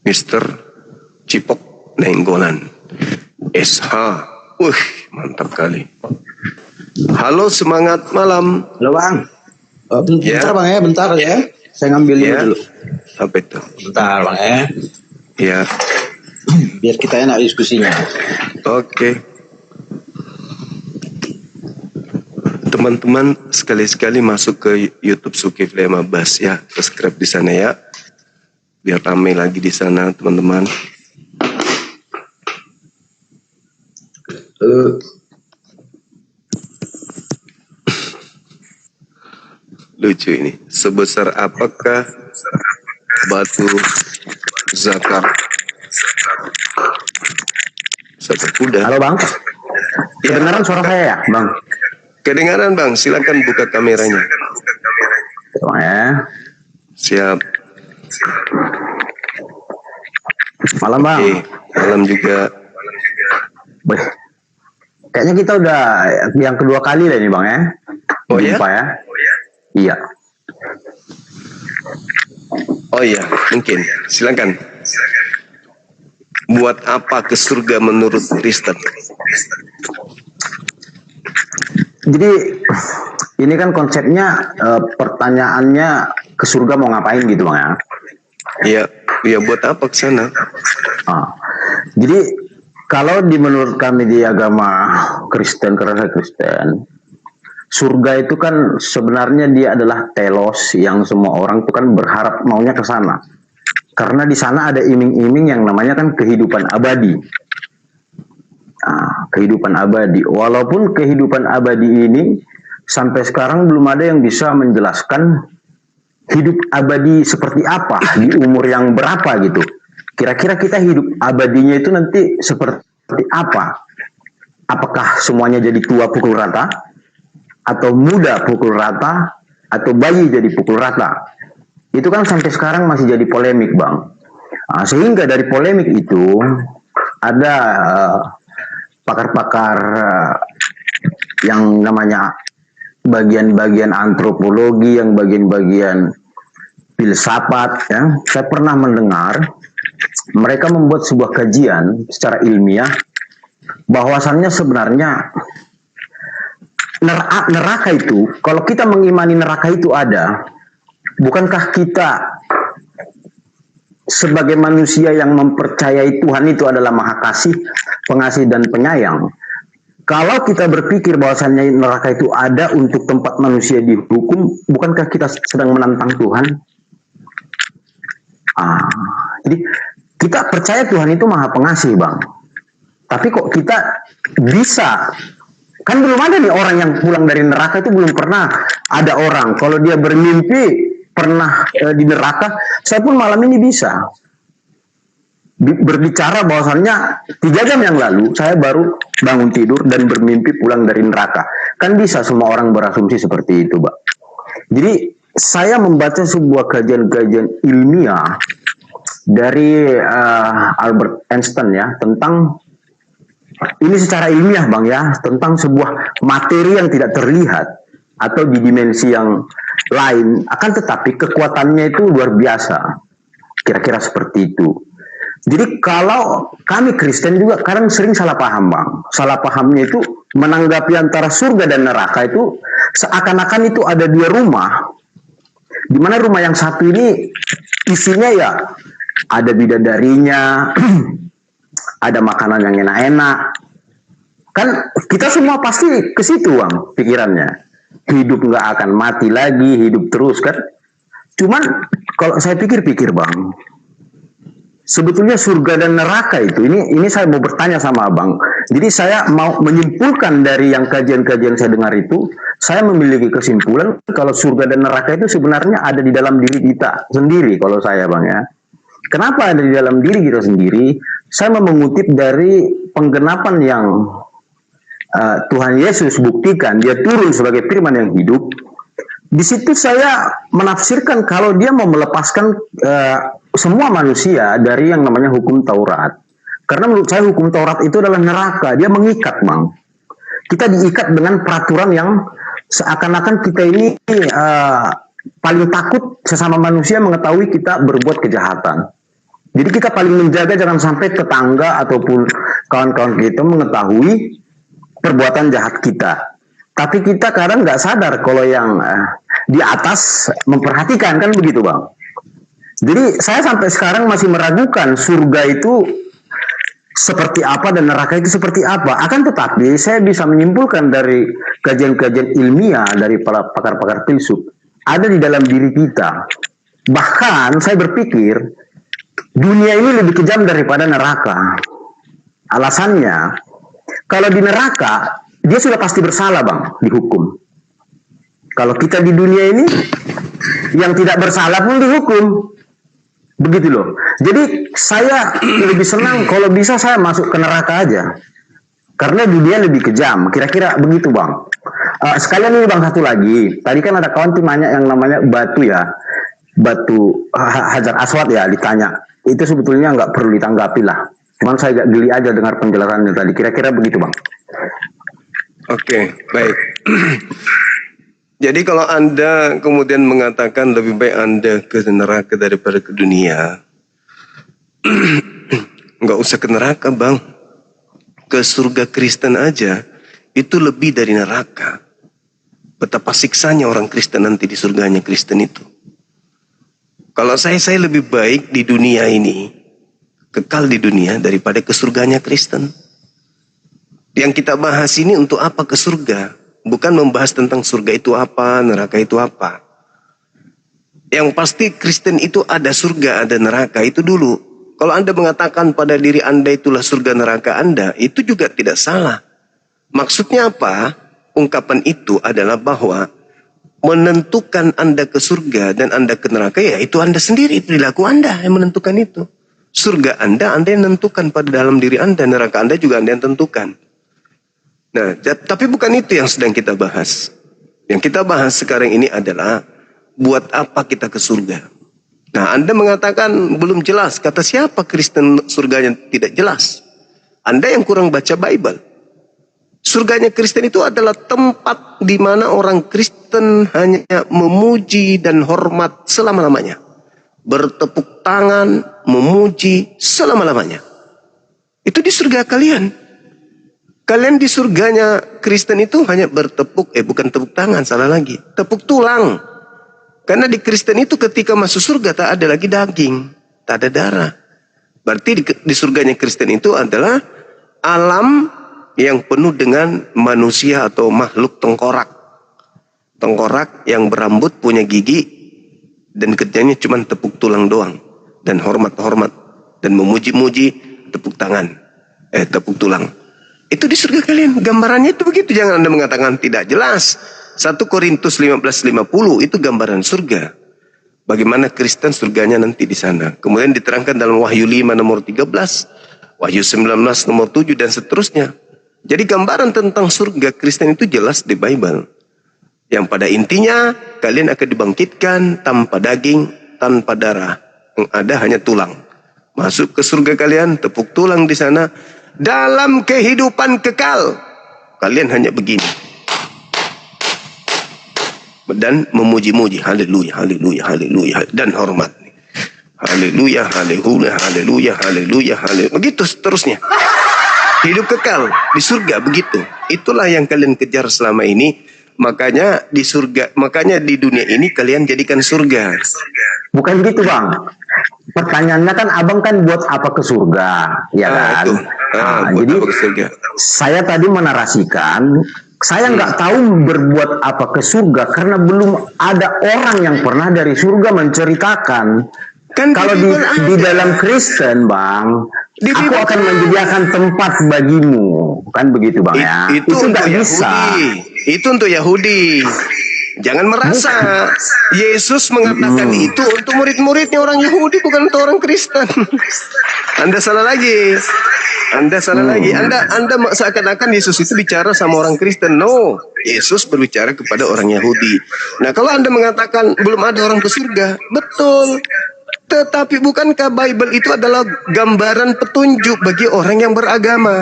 Mr. Cipok Nenggolan SH. Mantap kali. Halo, semangat malam. Halo Bang. Bentar Bang ya, bentar ya. Saya ngambil dulu. Apa itu? Bentar Bang ya. Ya. Biar kita enak diskusinya. Oke. Teman-teman sekali-sekali masuk ke YouTube Zulkifli Abbas ya, subscribe di sana ya, biar ramai lagi di sana teman-teman. Lucu ini. Sebesar apakah batu zakat? Zakat kuda. Halo Bang, kedengaran suara saya ya Bang? Kedengaran Bang, silakan buka kameranya. Bang ya. Siap. Malam Bang. Oke, malam juga. Kayaknya kita udah yang kedua kali lah ini Bang ya. Oh ya? Jumpa ya? Iya. Oh iya, mungkin. Silakan. Buat apa ke surga menurut Kristen? Jadi ini kan konsepnya pertanyaannya ke surga mau ngapain gitu Bang ya? Iya, ya buat apa ke sana? Jadi kalau menurut kami di agama Kristen, kerasa Kristen, surga itu kan sebenarnya dia adalah telos yang semua orang itu kan berharap maunya ke sana. Karena di sana ada iming-iming yang namanya kan kehidupan abadi. Kehidupan abadi. Walaupun kehidupan abadi ini sampai sekarang belum ada yang bisa menjelaskan hidup abadi seperti apa, di umur yang berapa gitu. Kira-kira kita hidup abadinya itu nanti seperti apa? Apakah semuanya jadi tua pukul rata? Atau muda pukul rata? Atau bayi jadi pukul rata? Itu kan sampai sekarang masih jadi polemik Bang. Sehingga dari polemik itu ada pakar-pakar yang namanya bagian-bagian antropologi, yang bagian-bagian filsafat ya. Saya pernah mendengar mereka membuat sebuah kajian secara ilmiah bahwasannya sebenarnya neraka itu, kalau kita mengimani neraka itu ada, bukankah kita sebagai manusia yang mempercayai Tuhan itu adalah Maha Kasih, Pengasih dan Penyayang? Kalau kita berpikir bahwasannya neraka itu ada untuk tempat manusia dihukum, bukankah kita sedang menantang Tuhan? Jadi kita percaya Tuhan itu Maha Pengasih Bang. Tapi kok kita bisa, kan belum ada nih orang yang pulang dari neraka itu, belum pernah ada orang. Kalau dia bermimpi pernah di neraka, saya pun malam ini bisa. berbicara bahwasannya 3 jam yang lalu saya baru bangun tidur dan bermimpi pulang dari neraka. Kan bisa semua orang berasumsi seperti itu, Pak. Jadi saya membaca sebuah kajian-kajian ilmiah dari Albert Einstein ya, tentang ini secara ilmiah Bang ya, tentang sebuah materi yang tidak terlihat atau di dimensi yang lain, akan tetapi kekuatannya itu luar biasa. Kira-kira seperti itu. Jadi kalau kami Kristen juga kadang sering salah paham Bang. Salah pahamnya itu menanggapi antara surga dan neraka itu seakan-akan itu ada 2 rumah. Di mana rumah yang satu ini isinya ya ada bidadarinya, ada makanan yang enak-enak. Kan kita semua pasti ke situ Bang pikirannya. Hidup nggak akan mati lagi, hidup terus kan. Cuman kalau saya pikir-pikir Bang, sebetulnya surga dan neraka itu, ini saya mau bertanya sama Abang. Jadi saya mau menyimpulkan dari yang kajian-kajian saya dengar itu, saya memiliki kesimpulan kalau surga dan neraka itu sebenarnya ada di dalam diri kita sendiri kalau saya Bang ya. Kenapa ada di dalam diri kita sendiri? Saya mau mengutip dari penggenapan yang Tuhan Yesus buktikan, dia turun sebagai firman yang hidup. Di situ saya menafsirkan kalau dia mau melepaskan semua manusia dari yang namanya hukum Taurat. Karena menurut saya hukum Taurat itu adalah neraka, dia mengikat Bang. Kita diikat dengan peraturan yang seakan-akan kita ini paling takut sesama manusia mengetahui kita berbuat kejahatan. Jadi kita paling menjaga jangan sampai tetangga ataupun kawan-kawan kita mengetahui perbuatan jahat kita. Tapi kita kadang nggak sadar kalau yang di atas memperhatikan, kan begitu Bang. Jadi saya sampai sekarang masih meragukan surga itu seperti apa dan neraka itu seperti apa. Akan tetapi saya bisa menyimpulkan dari kajian-kajian ilmiah dari para pakar-pakar filsuf, ada di dalam diri kita. Bahkan saya berpikir dunia ini lebih kejam daripada neraka. Alasannya, kalau di neraka dia sudah pasti bersalah Bang, dihukum. Kalau kita di dunia ini yang tidak bersalah pun dihukum. Begitu loh. Jadi saya lebih senang kalau bisa saya masuk ke neraka aja. Karena dunia lebih kejam. Kira-kira begitu Bang. Sekalian ini Bang satu lagi. Tadi kan ada kawan tuh nanya yang namanya batu ya. Batu Hajar Aswad ya ditanya. Itu sebetulnya nggak perlu ditanggapi lah. Cuman saya agak geli aja dengar penjelasannya tadi. Kira-kira begitu Bang. Oke, baik. Jadi kalau Anda kemudian mengatakan lebih baik Anda ke neraka daripada ke dunia, nggak usah ke neraka Bang. Ke surga Kristen aja, itu lebih dari neraka. Betapa siksanya orang Kristen nanti di surganya Kristen itu. Kalau saya lebih baik di dunia ini, kekal di dunia daripada ke surganya Kristen. Yang kita bahas ini untuk apa ke surga? Bukan membahas tentang surga itu apa, neraka itu apa. Yang pasti Kristen itu ada surga, ada neraka, itu dulu. Kalau Anda mengatakan pada diri Anda itulah surga neraka Anda, itu juga tidak salah. Maksudnya apa? Ungkapan itu adalah bahwa menentukan Anda ke surga dan Anda ke neraka, ya itu Anda sendiri, itu perilaku Anda yang menentukan itu. Surga Anda yang tentukan pada dalam diri Anda, neraka Anda juga Anda yang tentukan. Nah, tapi bukan itu yang sedang kita bahas. Yang kita bahas sekarang ini adalah buat apa kita ke surga. Nah, Anda mengatakan belum jelas. Kata siapa Kristen surganya tidak jelas? Anda yang kurang baca Bible. Surganya Kristen itu adalah tempat di mana orang Kristen hanya memuji dan hormat selama-lamanya. Bertepuk tangan, memuji selama-lamanya. Itu di surga kalian. Kalian di surganya Kristen itu hanya bertepuk, bukan tepuk tangan, salah lagi. Tepuk tulang. Karena di Kristen itu ketika masuk surga tak ada lagi daging, tak ada darah. Berarti di surganya Kristen itu adalah alam yang penuh dengan manusia atau makhluk tengkorak. Tengkorak yang berambut, punya gigi, dan kerjanya cuma tepuk tulang doang. Dan hormat-hormat. Dan memuji-muji tepuk tangan. Tepuk tulang. Itu di surga kalian. Gambarannya itu begitu. Jangan Anda mengatakan tidak jelas. 1 Korintus 15:50 itu gambaran surga. Bagaimana Kristen surganya nanti di sana. Kemudian diterangkan dalam Wahyu 5 nomor 13, Wahyu 19 nomor 7 dan seterusnya. Jadi gambaran tentang surga Kristen itu jelas di Bible. Yang pada intinya kalian akan dibangkitkan tanpa daging, tanpa darah. Yang ada hanya tulang. Masuk ke surga kalian, tepuk tulang di sana. Dalam kehidupan kekal. Kalian hanya begini. Dan memuji-muji, haleluya, haleluya, haleluya, dan hormat. Haleluya, haleluya, haleluya, haleluya, haleluya. Begitu seterusnya. Hidup kekal di surga begitu. Itulah yang kalian kejar selama ini. Makanya di surga, makanya di dunia ini kalian jadikan surga. Bukan gitu, Bang. Pertanyaannya kan abang kan buat apa ke surga, ya kan? Jadi ke surga. Saya tadi menarasikan, saya nggak tahu berbuat apa ke surga karena belum ada orang yang pernah dari surga menceritakan. Kan kalau di dalam Kristen, Bang, aku akan menyediakan tempat bagimu, kan begitu, Bang ya? Itu nggak bisa. Itu untuk Yahudi. Jangan merasa Yesus mengatakan itu untuk murid-muridnya orang Yahudi, bukan untuk orang Kristen. Anda salah lagi. Anda salah lagi. Anda seakan-akan Yesus itu bicara sama orang Kristen. No, Yesus berbicara kepada orang Yahudi. Nah, kalau Anda mengatakan belum ada orang ke surga, betul. Tetapi bukankah Bible itu adalah gambaran petunjuk bagi orang yang beragama?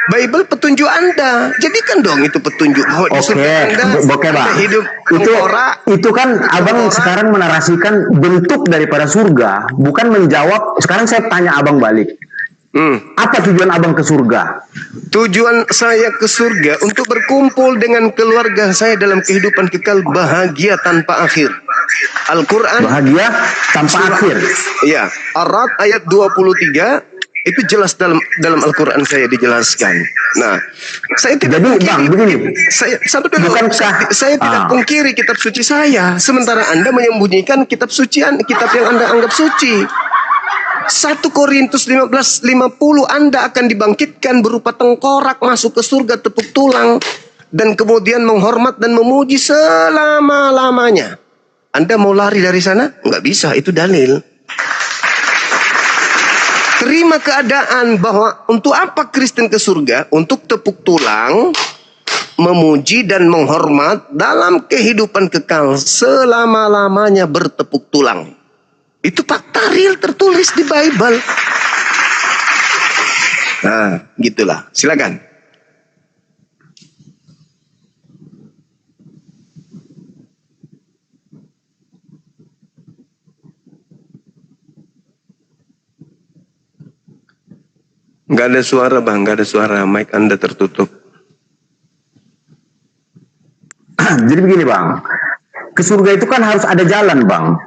Bible petunjuk Anda, jadikan dong itu petunjuk bahwa di surga Anda hidup itu kan abang sekarang menarasikan bentuk daripada surga, bukan menjawab. Sekarang saya tanya abang balik, apa tujuan abang ke surga? Tujuan saya ke surga untuk berkumpul dengan keluarga saya dalam kehidupan kekal bahagia tanpa akhir. Al-Quran bahagia tanpa akhir. Ya, Ar-Ra'd ayat 23. Itu jelas dalam Al-Quran saya dijelaskan. Nah, saya tidak pungkiri, saya tidak pungkiri kitab suci saya. Sementara Anda menyembunyikan kitab suci, kitab yang Anda anggap suci. 1 Korintus 15:50, Anda akan dibangkitkan berupa tengkorak masuk ke surga tepuk tulang dan kemudian menghormat dan memuji selama-lamanya. Anda mau lari dari sana? Nggak bisa, itu dalil. Terima keadaan bahwa untuk apa Kristen ke surga? Untuk tepuk tulang, memuji dan menghormat dalam kehidupan kekal selama-lamanya bertepuk tulang. Itu fakta real tertulis di Bible. Nah, gitulah. Silakan. Nggak ada suara, Bang. Nggak ada suara. Mic Anda tertutup. Jadi begini, Bang. Ke surga itu kan harus ada jalan, Bang.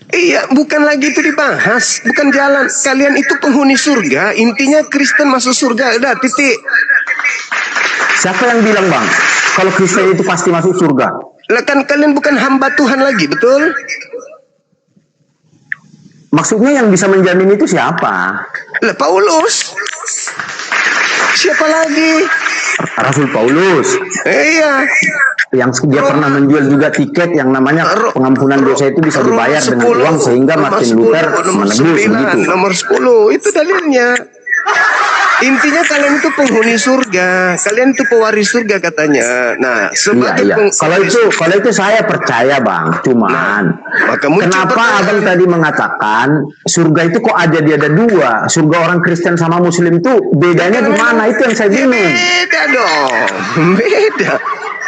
Iya, bukan lagi itu dibahas. Bukan jalan. Kalian itu penghuni surga. Intinya Kristen masuk surga. Udah, titik. Siapa yang bilang, Bang, kalau Kristen itu pasti masuk surga? Lah kan kalian bukan hamba Tuhan lagi, betul? Maksudnya yang bisa menjamin itu siapa? Lah Paulus. Siapa lagi? Rasul Paulus. Iya. Yang dia pernah menjual juga tiket yang namanya pengampunan dosa itu bisa dibayar dengan uang sehingga Martin Luther menebus begitu. Nomor 10 itu dalilnya. Intinya kalian itu penghuni surga, kalian itu pewaris surga katanya. Nah, sebagai kalau itu saya percaya, Bang. Cuman kenapa abang tadi mengatakan surga itu kok ada dua? Surga orang Kristen sama Muslim itu bedanya di mana? Itu yang saya bingung. Beda dong, beda.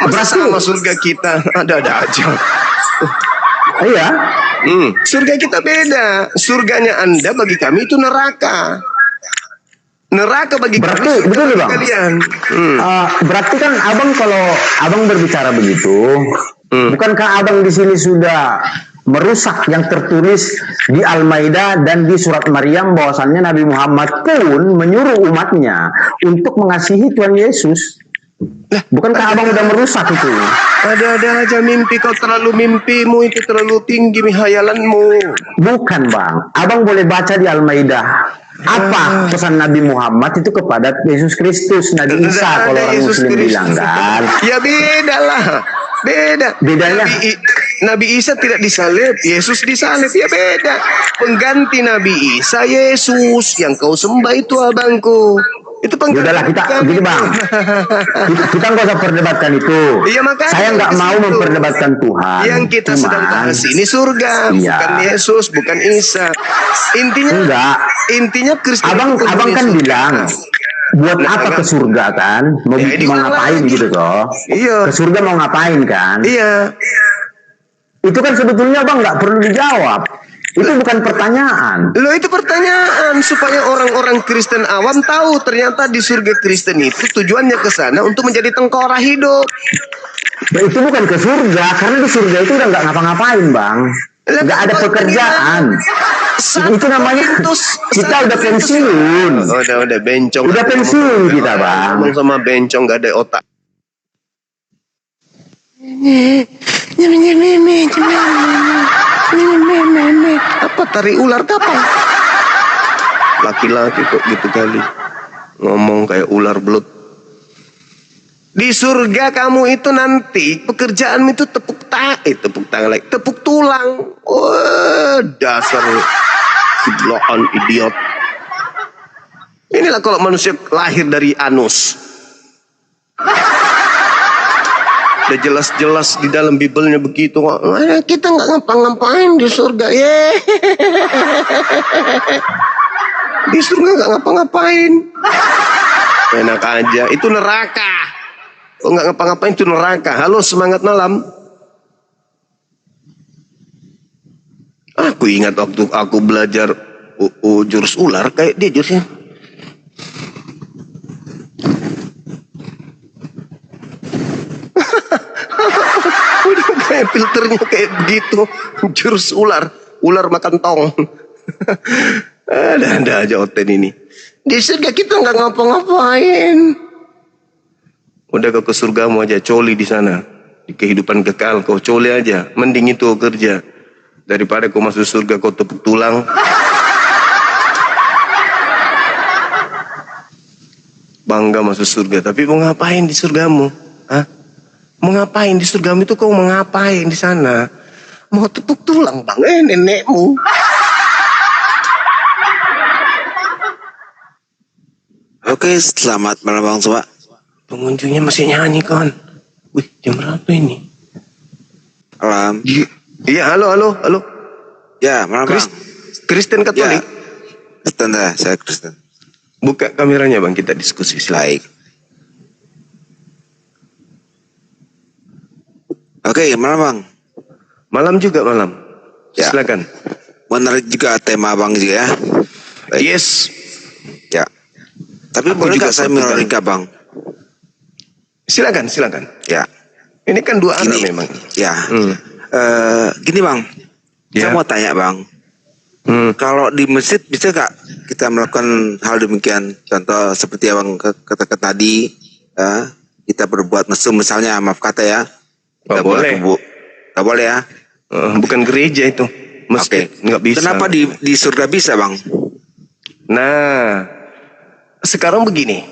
Masa sama surga kita ada aja. Iya. Surga kita beda. Surganya Anda bagi kami itu neraka. Neraka bagi berarti betul, Bang. Kalian. Berarti kan abang kalau abang berbicara begitu, bukankah abang di sini sudah merusak yang tertulis di Al-Maidah dan di surat Maryam bahwasannya Nabi Muhammad pun menyuruh umatnya untuk mengasihi Tuhan Yesus? Bukankah abang udah merusak itu? Ada aja mimpi, kau terlalu mimpimu itu terlalu tinggi hayalanmu. Bukan, Bang. Abang boleh baca di Al-Maidah. Apa pesan Nabi Muhammad itu kepada Yesus Kristus, Nabi Isa kalau orang Muslim bilang kan? Ya beda lah. Beda. Bedanya? Nabi Isa tidak disalib, Yesus disalib, ya beda. Pengganti Nabi Isa Yesus, yang kau sembah itu abangku. Itu pengganti. Udahlah kita gini bang, kita nggak usah perdebatkan itu. Iya, makanya saya nggak mau memperdebatkan Tuhan. Yang kita sedang bahas ini surga, bukan Yesus, bukan Isa. Intinya Kristen. Abang kan bilang, buat apa ke surga kan? Mau ngapain gitu toh? Iya. Ke surga mau ngapain kan? Iya. Itu kan sebetulnya bang nggak perlu dijawab. Itu bukan pertanyaan. Loh, itu pertanyaan supaya orang-orang Kristen awam tahu ternyata di surga Kristen itu tujuannya ke sana untuk menjadi tengkorak hidup. Ya, itu bukan ke surga, karena di surga itu udah nggak ngapa-ngapain bang. Nggak ada pekerjaan. Itu namanya kita udah pensiun. Udah bencong. Udah pensiun kita bang. Ngomong sama bencong nggak ada otak. Apa tari ular kapan? Laki-laki kok gitu kali. Ngomong kayak ular belut. Di surga kamu itu nanti pekerjaanmu itu tepuk tulang. Wah, dasar kibloan idiot. Inilah kalau manusia lahir dari anus. Udah jelas-jelas di dalam Bibelnya begitu. Kita nggak ngapa-ngapain di surga. Di surga nggak ngapa-ngapain. Enak aja. Itu neraka. Oh, nggak ngapa-ngapain itu neraka. Halo, semangat malam. Aku ingat waktu aku belajar jurus ular kayak dia jurusnya. Udah kayak filternya kayak begitu. Jurus ular makan tong. Ada aja Oten ini. Di surga kita nggak ngapa-ngapain. Udah kau ke surgamu aja, coli di sana. Di kehidupan kekal kau coli aja. Mending itu kerja daripada kau masuk surga kau tepuk tulang. Bangga masuk surga, tapi mau ngapain di surgamu? Hah? Mau ngapain di surgamu itu kau mau ngapain di sana? Mau tepuk tulang bang, nenekmu. Oke, selamat malam bang semua. Pengunjungnya masih nyanyi kan? Wih, jam berapa ini? Malam. Iya, halo. Ya, malam bang. Kristen Katolik? Ya. Kristen dah, saya Kristen. Buka kameranya bang, kita diskusi. Baik. Oke, malam bang. Malam juga malam. Ya. Silakan. Menarik juga tema bang juga ya. Baik. Yes. Ya. Tapi aku boleh juga nggak saya menarik bang? Silakan. Ya. Ini kan dua arah memang. Ya. Gini bang. Saya mau tanya bang. Kalau di masjid bisa gak kita melakukan hal demikian? Contoh seperti yang katakan tadi, kita berbuat mesum misalnya, maaf kata ya. Gak boleh. Gak boleh ya? Bukan gereja itu. Masjid. Nggak bisa. Kenapa di surga bisa bang? Nah, sekarang begini.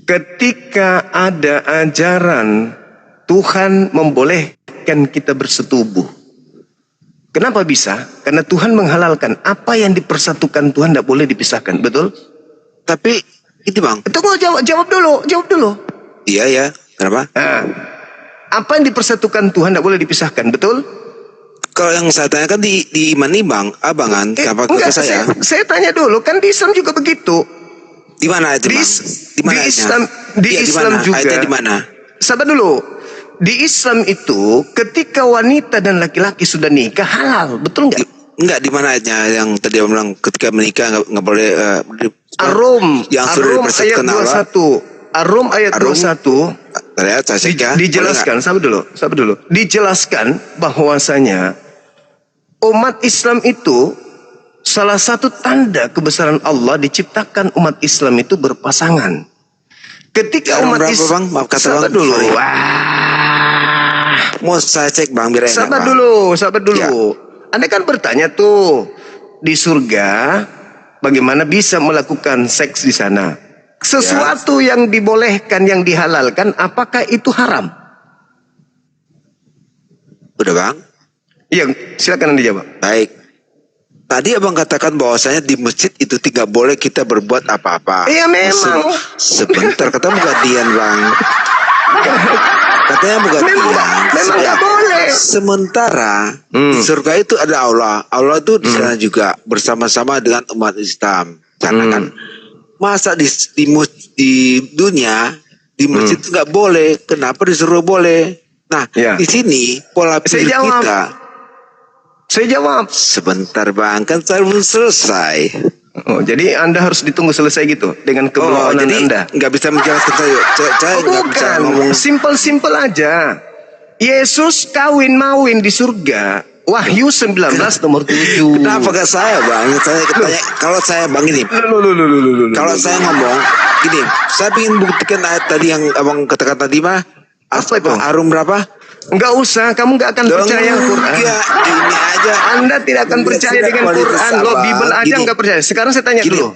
Ketika ada ajaran Tuhan membolehkan kita bersetubuh. Kenapa bisa? Karena Tuhan menghalalkan apa yang dipersatukan Tuhan tidak boleh dipisahkan, betul? Tapi itu bang. Tunggu, jawab dulu. Iya ya, kenapa? Apa yang dipersatukan Tuhan tidak boleh dipisahkan, betul? Kalau yang saya tanyakan di iman nih bang, abang kan? Enggak, saya tanya dulu, kan di Islam juga begitu. Di mana itu bang? Di Islam juga. Ayatnya di mana? Sabar dulu. Di Islam itu ketika wanita dan laki-laki sudah nikah halal, betul nggak? Enggak, di mana ayatnya yang tadi abang bilang ketika menikah nggak boleh Ar-Rum yang sudah dipersatukan Allah. Ar-Rum ayat 21. Dijelaskan, sabar dulu. Dijelaskan bahwasanya umat Islam itu salah satu tanda kebesaran Allah diciptakan umat Islam itu berpasangan. Ketika umat Islam, maaf kata bang, dulu. Mau saya cek bang, biar enak. Sabar dulu. Ya. Anda kan bertanya tuh di surga bagaimana bisa melakukan seks di sana? Sesuatu yang dibolehkan, yang dihalalkan, apakah itu haram? Udah bang? Iya, silakan Anda jawab. Baik. Tadi abang katakan bahwasanya di masjid itu tidak boleh kita berbuat apa-apa. Iya memang. Sebentar, katanya gantian bang. Katanya bukan memang nggak boleh. Sementara di surga itu ada Allah. Allah itu di sana juga bersama-sama dengan umat Islam. Karena kan masa di dunia di masjid itu nggak boleh. Kenapa di surga boleh? Nah di sini pola pikir kita. Saya jawab. Sebentar bang, kan saya belum selesai. Oh, jadi Anda harus ditunggu selesai gitu dengan kebelakang Anda. Nggak bisa menjelaskan saya nggak bisa ngomong. Simpel aja. Yesus mawin di surga. Wahyu 19 nomor 7. Kenapa gak saya bang? Saya ketanya, kalau saya bang ini. Kalau saya ngomong gini, saya ingin buktikan ayat tadi yang abang katakan tadi mah. Apa itu? Arum berapa? Enggak usah, kamu enggak akan percaya Quran. Ini aja. Anda tidak akan percaya dengan Quran. Lo Bible aja enggak percaya. Sekarang saya tanya dulu.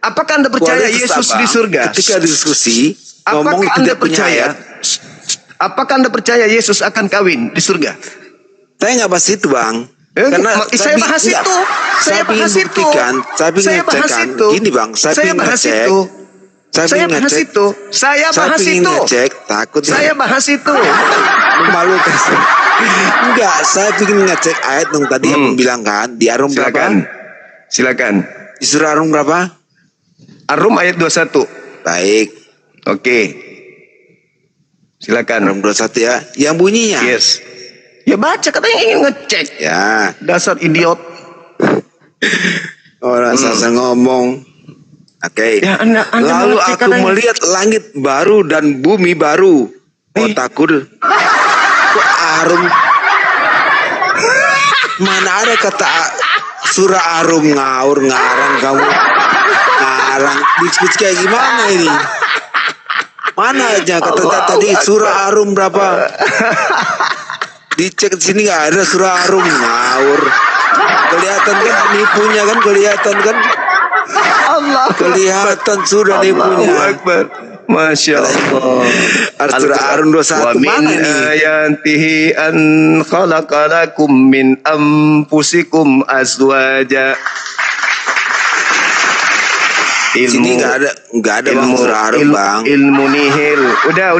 Apakah Anda percaya Yesus di surga? Ketika diskusi, ngomong tidak punya ayat. Apakah Anda percaya Yesus akan kawin di surga? Saya nggak bahas itu bang. Karena saya bahas itu. Saya bahas itu. Saya bahas itu. Gini bang, saya bahas itu. Saya bahas itu. Saya bahas itu. Ngecek, takut. Saya bahas itu. Memalukan. Enggak, saya ingin ngecek ayat yang tadi yang bilang kan di Arum berapa? Silakan. Di surah Arum berapa? Arum ayat 21. Baik. Oke. Silakan. Arum 21 ya. Yang bunyinya. Yes. Ya baca, katanya ingin ngecek. Ya. Dasar idiot. Orang asal ngomong. Oke. Ya, anda lalu aku melihat langit baru dan bumi baru. Otakku. Kok Arum? Mana ada kata surah Arum ngawur ngarang kamu. Ngarang diskusi kayak gimana ini? Mana aja kata tadi surah Arum berapa? Dicek di sini nggak ada surah Arum ngawur. Kelihatan kan nipunya kan kelihatan kan? Allah kelihatan sudah nipunya. Akbar. Masya Allah. Surah Arum 21 mana nih? Ayatihi an khalaqalakum min anfusikum azwaja. Sini nggak ada bang surah Arum bang. Ilmu nihil. Udah.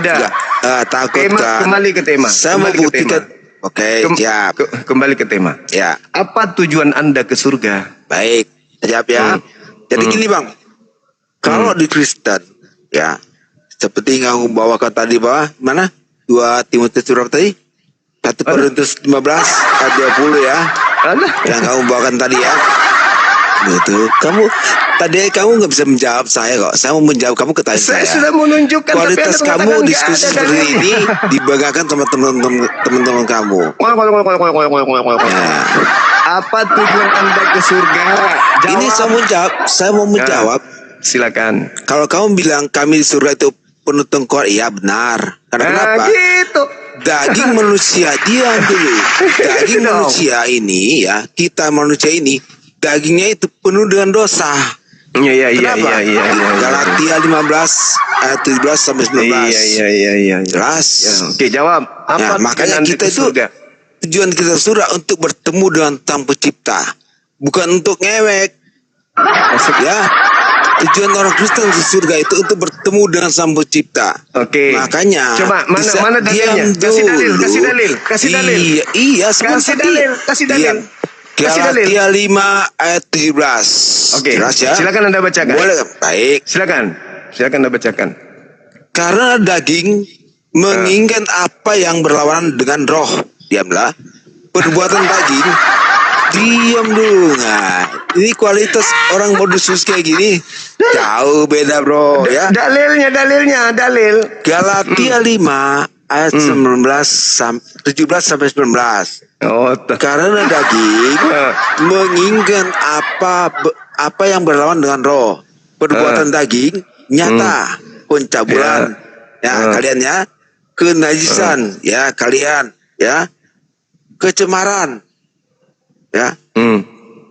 Takut kan. Kembali ke tema. Saya mau buktikan. Oke, siap. Kembali ke tema. Ya. Apa tujuan Anda ke surga? Baik, siap ya. Jadi gini bang, kalau di Kristen, ya, seperti yang aku bawakan tadi mana? 2 Timotius surah tadi, 1 Korintus 15 ayat 20 ya. Yang kamu bawakan tadi ya. Gitu. Tadi kamu nggak bisa menjawab saya kok. Saya mau menjawab kamu ketanya saya. Saya sudah menunjukkan. Kualitas kamu diskusi seperti ini dibanggakan sama teman-teman kamu. Apa tujuan Anda ke surga? Jawab. Ini saya mau menjawab. Silakan. Kalau kamu bilang kami di surga itu penuh tengkorak, iya benar. Karena kenapa? Gitu. Daging manusia diam dulu. Daging manusia ini ya, kita manusia ini dagingnya itu penuh dengan dosa. Iya. Galatia 15 ayat 17 sampai 19. Iya. Jelas. Ya, oke, jawab. Apa makanya kita itu tujuan kita surga untuk bertemu dengan Sang Pencipta, bukan untuk ngewek. Ya. Tujuan orang Kristen di surga itu untuk bertemu dengan Sang Pencipta. Oke. Makanya coba mana dalilnya? Kasih dalil. Iya, kasih dalil. Galatia 5 ayat 17. Oke. Ya? Silakan Anda bacakan. Boleh. Baik. Silakan Anda bacakan. Karena daging menginginkan apa yang berlawanan dengan roh. Diamlah. Perbuatan daging. Diam dulu. Nah, ini kualitas orang modus kayak gini jauh beda bro ya. Dalil. Galatia 5 ayat 17 sampai 19. Karena daging menginginkan apa yang berlawan dengan roh. Perbuatan daging nyata, pencabulan ya kalian ya, kenajisan ya kalian ya, kecemaran ya,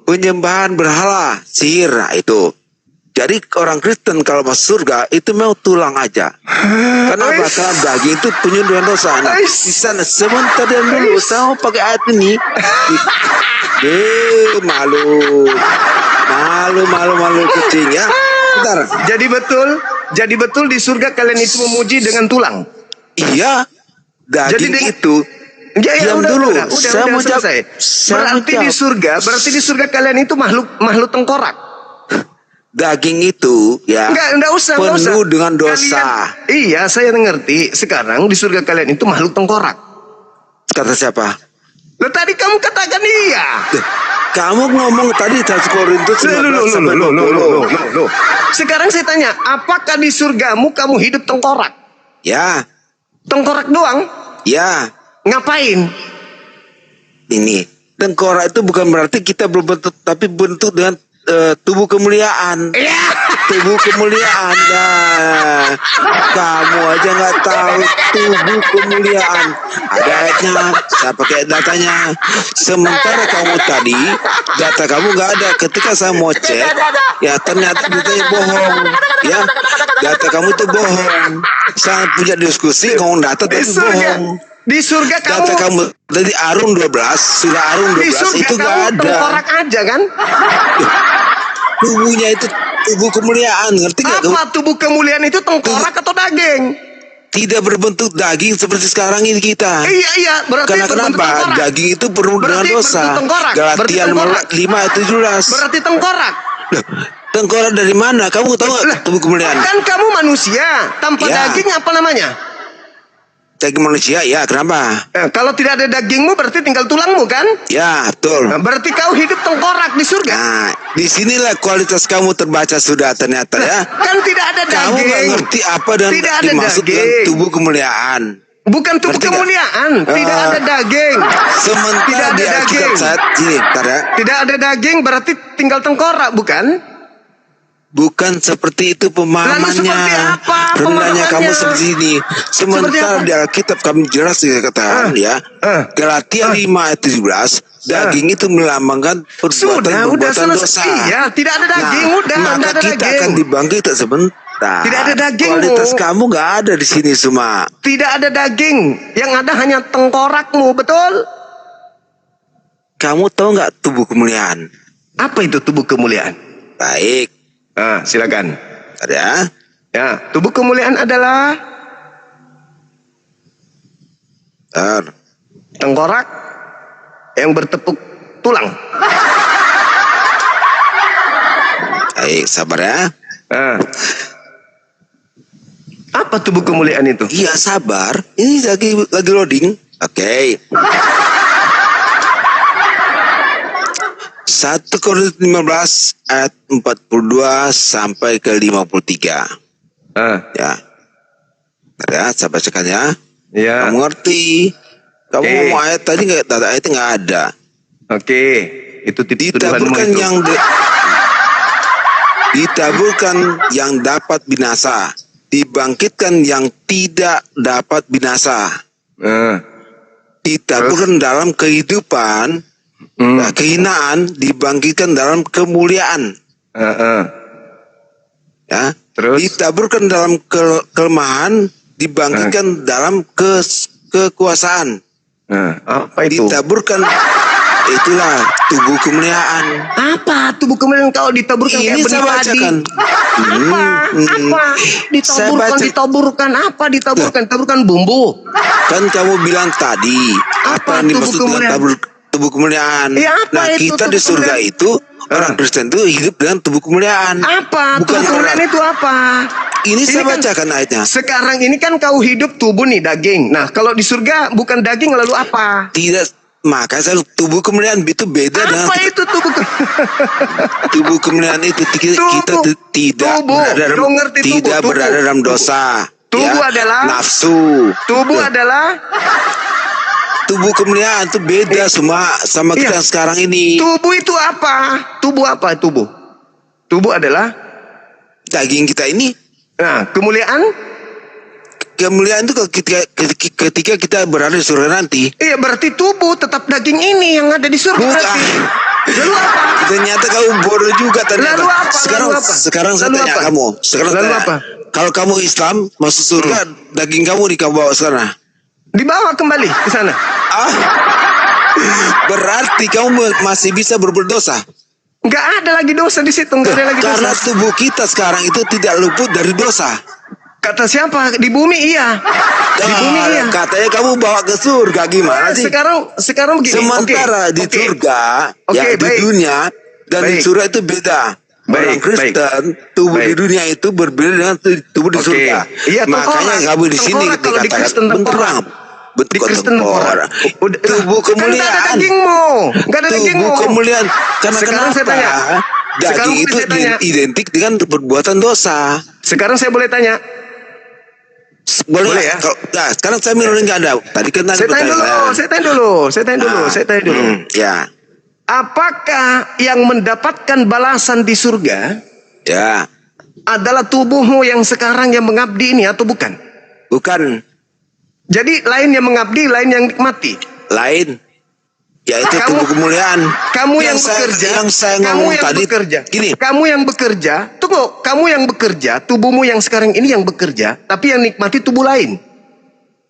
penyembahan berhala, sihir, nah, itu Jadi orang Kristen kalau masuk surga itu memang tulang aja. Kenapa? Karena daging itu penyucian dosa. Nah, di sana sebentar dan dulu saya mau pakai ayat ini. Malu kucing ya. Bentar. Jadi betul di surga kalian itu memuji dengan tulang. Iya. Daging Jadi itu. Ya, udah, Saya mau selesai. Berarti di surga kalian itu makhluk tengkorak. Daging itu ya enggak usah, penuh dengan dosa. Iya, saya ngerti. Sekarang di surga kalian itu makhluk tengkorak. Kata siapa? Loh, tadi kamu katakan iya. Kamu ngomong tadi 1 Korintus 15 sampai 20. Sekarang saya tanya, apakah di surgamu kamu hidup tengkorak? Ya. Tengkorak doang? Ya. Ngapain? Ini tengkorak itu bukan berarti kita berbentuk, tapi bentuk dengan tubuh kemuliaan. Tubuh kemuliaan. Nah, kamu aja nggak tahu tubuh kemuliaan. Ada ayatnya, saya pakai datanya. Sementara kamu tadi data kamu nggak ada. Ketika saya mau cek, ya ternyata datanya bohong. Ya, data kamu itu bohong. Saya punya diskusi ngomong data tapi bohong. Di surga kamu. Data kamu dari Arun 12, surah Arun 12 itu nggak ada. Tengkorak aja kan? Tubuhnya itu tubuh kemuliaan, ngerti gak? Apa tubuh kemuliaan itu, tengkorak atau daging? Tidak berbentuk daging seperti sekarang ini kita. Iya, berarti karena kenapa? Daging itu penuh dengan dosa. Galatia 5 ayat 17. Berarti tengkorak. Tengkorak dari mana? Kamu tahu gak tubuh kemuliaan? Kan kamu manusia, tanpa daging apa namanya? Daging manusia, ya kenapa? Kalau tidak ada dagingmu berarti tinggal tulangmu kan? Ya, betul. Nah, berarti kau hidup tengkorak di surga. Nah, disinilah kualitas kamu terbaca sudah ternyata ya. Kan tidak ada daging. Kamu gak ngerti apa dan dimaksud dengan tubuh kemuliaan. Bukan tubuh kemuliaan, tidak ada daging. Sementara di Alkitab saat ini, tidak ada daging berarti tinggal tengkorak, bukan? Bukan seperti itu pemahamannya. Rendahnya kamu seperti ini. Sementara di Alkitab kami jelas dikatakan ya, Galatia 5 ayat 17, daging itu melambangkan perbuatan dosa. Iya, tidak ada daging, maka kita akan dibangkitkan sebentar. Tidak ada daging. Kualitas kamu nggak ada di sini semua. Tidak ada daging, yang ada hanya tengkorakmu, betul? Kamu tahu nggak tubuh kemuliaan? Apa itu tubuh kemuliaan? Baik. Silakan. Ada? Ya, tubuh kemuliaan adalah tengkorak yang bertepuk tulang. Baik, sabar ya. Apa tubuh kemuliaan itu? Iya, sabar. Ini lagi loading. Oke. 1 Korintus 15 ayat 42 sampai ke 53. Ya. Ya, saya bacakan ya. Ya. Kamu ngerti? Kamu ngomong ayat tadi ayatnya nggak ada. Oke. Itu ditaburkan itu. Ditaburkan yang dapat binasa, dibangkitkan yang tidak dapat binasa. Ditaburkan dalam kehidupan. Kehinaan dibangkitkan dalam kemuliaan. Ya, terus ditaburkan dalam kelemahan dibangkitkan dalam kekuasaan. Apa itu? Ditaburkan, itulah tubuh kemuliaan. Apa tubuh kemuliaan kalau ditaburkan ini kayak benih padi? Apa? Ditaburkan bumbu. Kan kamu bilang tadi apa yang dimaksud dengan tubuh kemuliaan. Nah, kita di surga itu orang Kristen itu hidup dengan tubuh kemuliaan. Apa? Tubuh kemuliaan itu apa? Ini saya bacakan ayatnya. Sekarang ini kan kau hidup tubuh nih, daging. Nah, kalau di surga bukan daging lalu apa? Tidak, maka tubuh kemuliaan itu beda dengan apa itu tubuh kemuliaan itu kita tidak berada dalam dosa. Tubuh adalah nafsu. Tubuh adalah tubuh kemuliaan itu beda sama kita sekarang ini. Tubuh itu apa? Tubuh apa? Tubuh adalah daging kita ini. Nah, kemuliaan itu ketika kita berada di surga nanti. Iya, berarti tubuh tetap daging ini yang ada di surga. Lalu apa? Ternyata kamu bodoh juga ternyata. Lalu apa? Sekarang saya tanya kamu. Lalu apa? Kalau kamu Islam masuk surga, daging kamu bawa ke sana. Dibawa kembali ke sana. Berarti kamu masih bisa berbuat dosa. Nggak ada lagi dosa di situ, nggak ada lagi dosa. Karena tubuh kita sekarang itu tidak luput dari dosa. Kata siapa? Di bumi iya. Di bumi iya. Katanya kamu bawa ke surga, gimana sih? Sekarang begini. Sementara di surga, ya di dunia dan di surga itu beda. Orang Kristen, tubuh di dunia itu berbeda dengan tubuh di surga. Iya, makanya kamu di sini dikatakan benterang. Di Kristen tubuh kemuliaan. Kan ada dagingmu. Gak ada dagingmu. Tubuh kemuliaan. Karena sekarang kenapa? Saya tanya. Daging itu identik dengan perbuatan dosa. Sekarang saya boleh tanya. Boleh ya? Nah, sekarang saya minum nggak ada. Tadi kan saya tanya dulu. Ya. Apakah yang mendapatkan balasan di surga? Ya. Adalah tubuhmu yang sekarang yang mengabdi ini atau bukan? Bukan. Jadi lain yang mengabdi, lain yang nikmati. Lain. Yaitu tubuh kemuliaan. Kamu yang bekerja. Yang saya ngomong tadi. Gini. Kamu yang bekerja. Tunggu. Kamu yang bekerja. Tubuhmu yang sekarang ini yang bekerja. Tapi yang nikmati tubuh lain.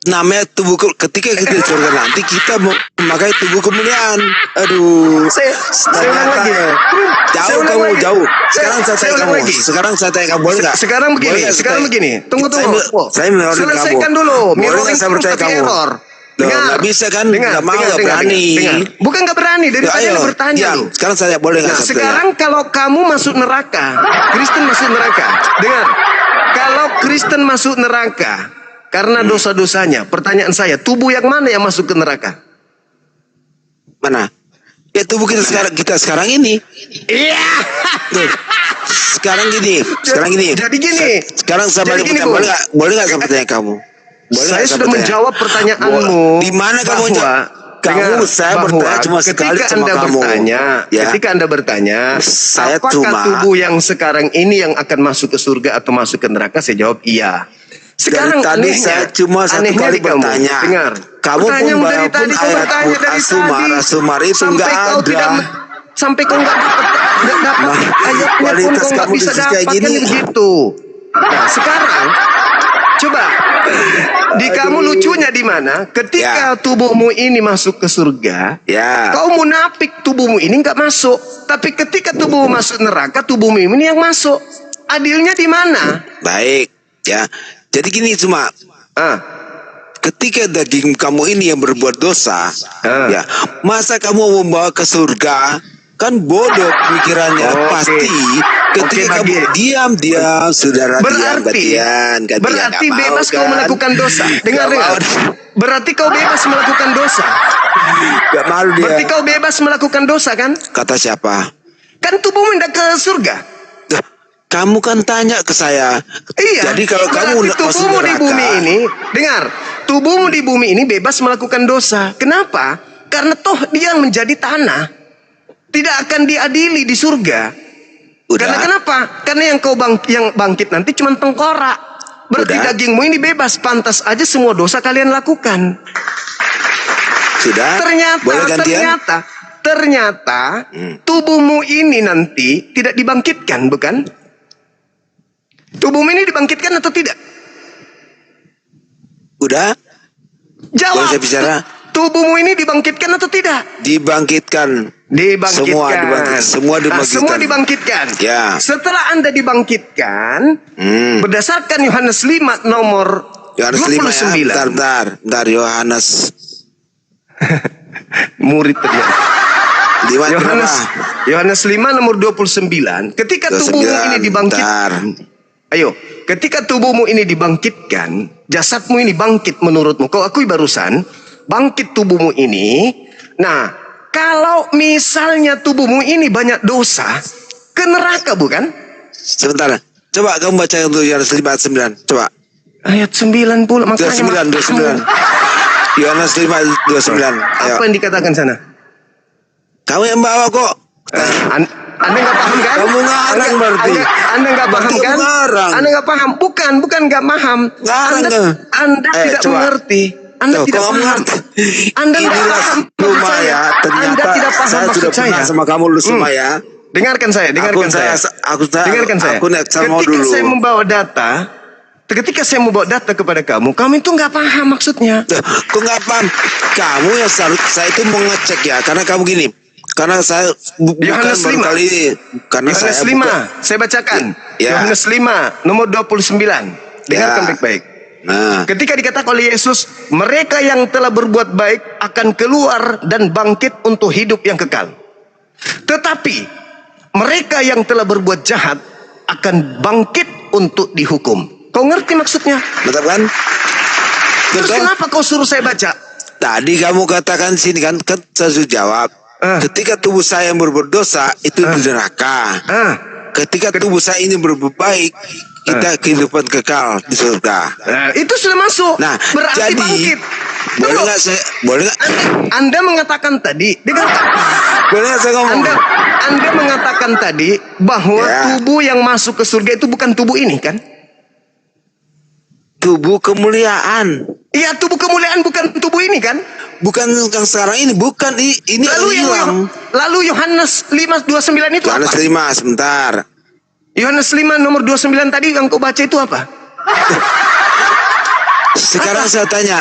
Namanya tubuh. Ketika kita di surga nanti kita memakai tubuh kemuliaan. Aduh. Saya ulang lagi. Jauh kamu jauh. Sekarang saya tanya kamu. Sekarang saya tanya kamu boleh nggak? Sekarang begini. Tunggu. Saya selesaikan dulu. Boleh nggak saya percaya kamu? Nggak bisa kan? Nggak mau, nggak berani. Bukan nggak berani. Dari tadi bertanya loh. Sekarang saya boleh nggak? Sekarang kalau kamu masuk neraka, Kristen masuk neraka. Dengar. Kalau Kristen masuk neraka karena dosa-dosanya, pertanyaan saya, tubuh yang mana yang masuk ke neraka? Mana? Ya tubuh kita sekarang ini. Iya. Sekarang gini. Jadi gini. Sekarang saya balik bertanya, boleh nggak saya bertanya kamu? Saya sudah menjawab pertanyaanmu. Di mana kamu saya bertanya cuma sekali sama kamu. Ketika Anda bertanya, saya apakah tubuh yang sekarang ini yang akan masuk ke surga atau masuk ke neraka? Saya jawab iya. Sekarang tadi saya cuma satu kali bertanya. Dengar. Kamu pun dari tadi kau bertanya dari tadi. Sumar itu nggak ada. Sampai kau nggak dapat ayatnya pun kau nggak bisa dapatkan begitu. Nah sekarang coba di kamu lucunya di mana? Ketika tubuhmu ini masuk ke surga, kau munafik tubuhmu ini nggak masuk. Tapi ketika tubuhmu masuk neraka, tubuhmu ini yang masuk. Adilnya di mana? Baik, ya. Jadi gini cuma. Ketika daging kamu ini yang berbuat dosa, ya, masa kamu membawa ke surga? Kan bodoh pikirannya. Pasti ketika kamu diam saudara, berarti bebas kau melakukan dosa. Dengar. Berarti kau bebas melakukan dosa. Gak malu dia. Berarti kau bebas melakukan dosa kan? Kata siapa? Kan tubuhmu tidak ke surga. Kamu kan tanya ke saya. Iya. Jadi kalau kamu masuk neraka, di bumi ini, dengar, tubuhmu di bumi ini bebas melakukan dosa. Kenapa? Karena toh dia yang menjadi tanah, tidak akan diadili di surga. Karena kenapa? Karena yang bangkit nanti cuma tengkorak. Berarti dagingmu ini bebas, pantas aja semua dosa kalian lakukan. Sudah. Ternyata tubuhmu ini nanti tidak dibangkitkan, bukan? Tubuhmu ini dibangkitkan atau tidak? Udah. Jawab. Boleh saya bicara? Tubuhmu ini dibangkitkan atau tidak? Dibangkitkan. Semua dibangkitkan. Ya. Setelah Anda dibangkitkan, berdasarkan Yohanes 5 nomor 29. Bentar, Yohanes. Murid ternyata. Yohanes 5 nomor 29. Ketika tubuhmu ini dibangkitkan. Ketika tubuhmu ini dibangkitkan, jasadmu ini bangkit menurutmu. Kau akui barusan, bangkit tubuhmu ini. Nah, kalau misalnya tubuhmu ini banyak dosa, ke neraka bukan? Sebentar, coba kamu baca untuk Yohanes 5:9. Coba. Ayat 9 pula, makanya 29. Yohanes 5:29. Apa yang dikatakan sana? Kamu yang bawa kok. Anda nggak paham kan? Kamu ngarang berarti. Anda nggak paham kan? Anda nggak paham. Bukan nggak paham. Anda tidak mengerti. Anda tidak paham. Anda tidak paham maksud saya. Anda tidak paham maksud saya. Sama kamu dulu semua ya. Dengarkan saya. Dengarkan saya. Ketika saya membawa data, kepada kamu itu nggak paham maksudnya. Kok nggak paham? Kamu yang saya itu mau ngecek ya, karena kamu gini. Karena saya Yohanes 5 kali ini, karena Yohanes 5, saya bacakan. Yohanes 5 nomor 29. Dengarkan baik-baik. Nah, ketika dikatakan oleh Yesus, mereka yang telah berbuat baik akan keluar dan bangkit untuk hidup yang kekal. Tetapi mereka yang telah berbuat jahat akan bangkit untuk dihukum. Kau ngerti maksudnya? betul kan? Terus kenapa kau suruh saya baca? Tadi kamu katakan sini kan saya sudah jawab. Ketika tubuh saya yang berbuat dosa itu di neraka. Ketika tubuh saya ini berbuat baik, kita kehidupan kekal di surga. Itu sudah masuk. Nah, berarti jadi bangkit. boleh nggak saya? Boleh nggak? Anda mengatakan tadi, boleh nggak saya ngomong? Anda mengatakan tadi bahwa tubuh yang masuk ke surga itu bukan tubuh ini kan? Tubuh kemuliaan. Iya, tubuh kemuliaan bukan tubuh ini kan? Bukan yang sekarang ini, bukan ini lalu Yohanes 5:29 itu Yohanes apa? 5 sebentar. Yohanes 5 nomor 29 tadi yang kau baca itu apa? Sekarang saya tanya,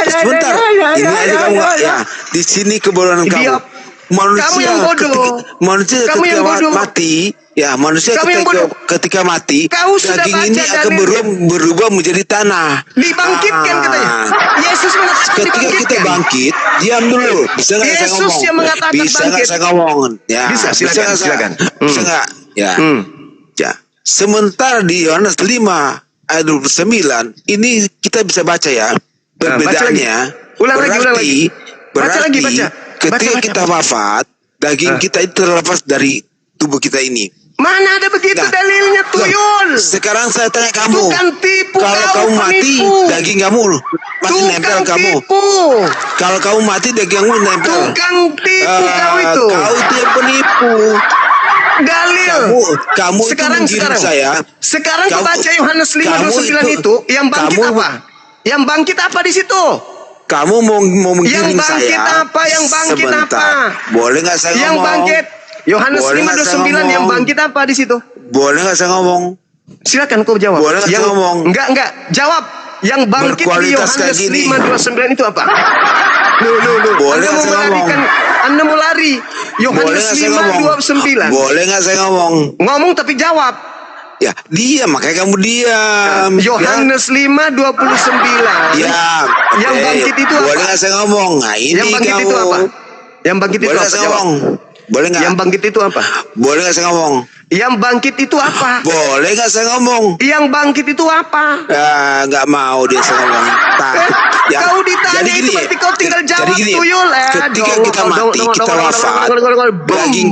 sebentar, ini aja kamu ya, di sini kebodohan kamu. Manusia, kamu yang bodoh. Manusia ketika mati, ya manusia ketika mati, daging ini akan berubah menjadi tanah. Dibangkitkan katanya. Yesus mengatakan ketika kita bangkit, diam dulu. Bisa nggak saya ngomong? Yesus yang mengatakan bisa nggak saya ngomong? Ya, bisa, silakan. Bisa nggak? Ya. Ya. Sementara di Yohanes 5 ayat 29 ini kita bisa baca ya perbedaannya. Berarti ketika kita wafat, daging kita itu terlepas dari tubuh kita ini. Mana ada begitu dalilnya, tuyul? Sekarang saya tanya kamu, tukang tipu, kalau kamu mati, daging kamu pasti nempel kamu. Kalau kamu mati, daging kamu nempel. Tukang tipu kau itu. Kau itu yang penipu. Dalil. Kamu sekarang saya. Sekarang kau baca Yohanes 5:29 itu, yang bangkit apa? Yang bangkit apa di situ? Kamu mau menggiring saya? Yang bangkit apa? Boleh nggak saya ngomong? Yang bangkit. Yohanes 5:29 yang bangkit apa di situ? Boleh nggak saya ngomong? Silakan kau jawab. Boleh nggak saya ngomong? Enggak. Jawab. Yang bangkit di Yohanes 5:29 itu apa? Boleh nggak saya ngomong? Anda mau lari. Yohanes 5:29. Boleh nggak saya ngomong? Ngomong tapi jawab. Ya, diam, makanya kamu diam. Yohanes 5:29. Ya, yang bangkit itu apa? Boleh nggak saya ngomong? Nah, ini yang bangkit kamu. itu apa? Yang bangkit itu apa? Saya ngomong. Boleh nggak? Yang bangkit itu apa? Boleh nggak saya ngomong? Yang bangkit itu apa? Boleh nggak saya ngomong? Yang bangkit itu apa? Nggak mau dia saya ngomong. Ya. Kau ditanya itu berarti kau tinggal jawab tuyul. Ketika kita mati, kita wafat, daging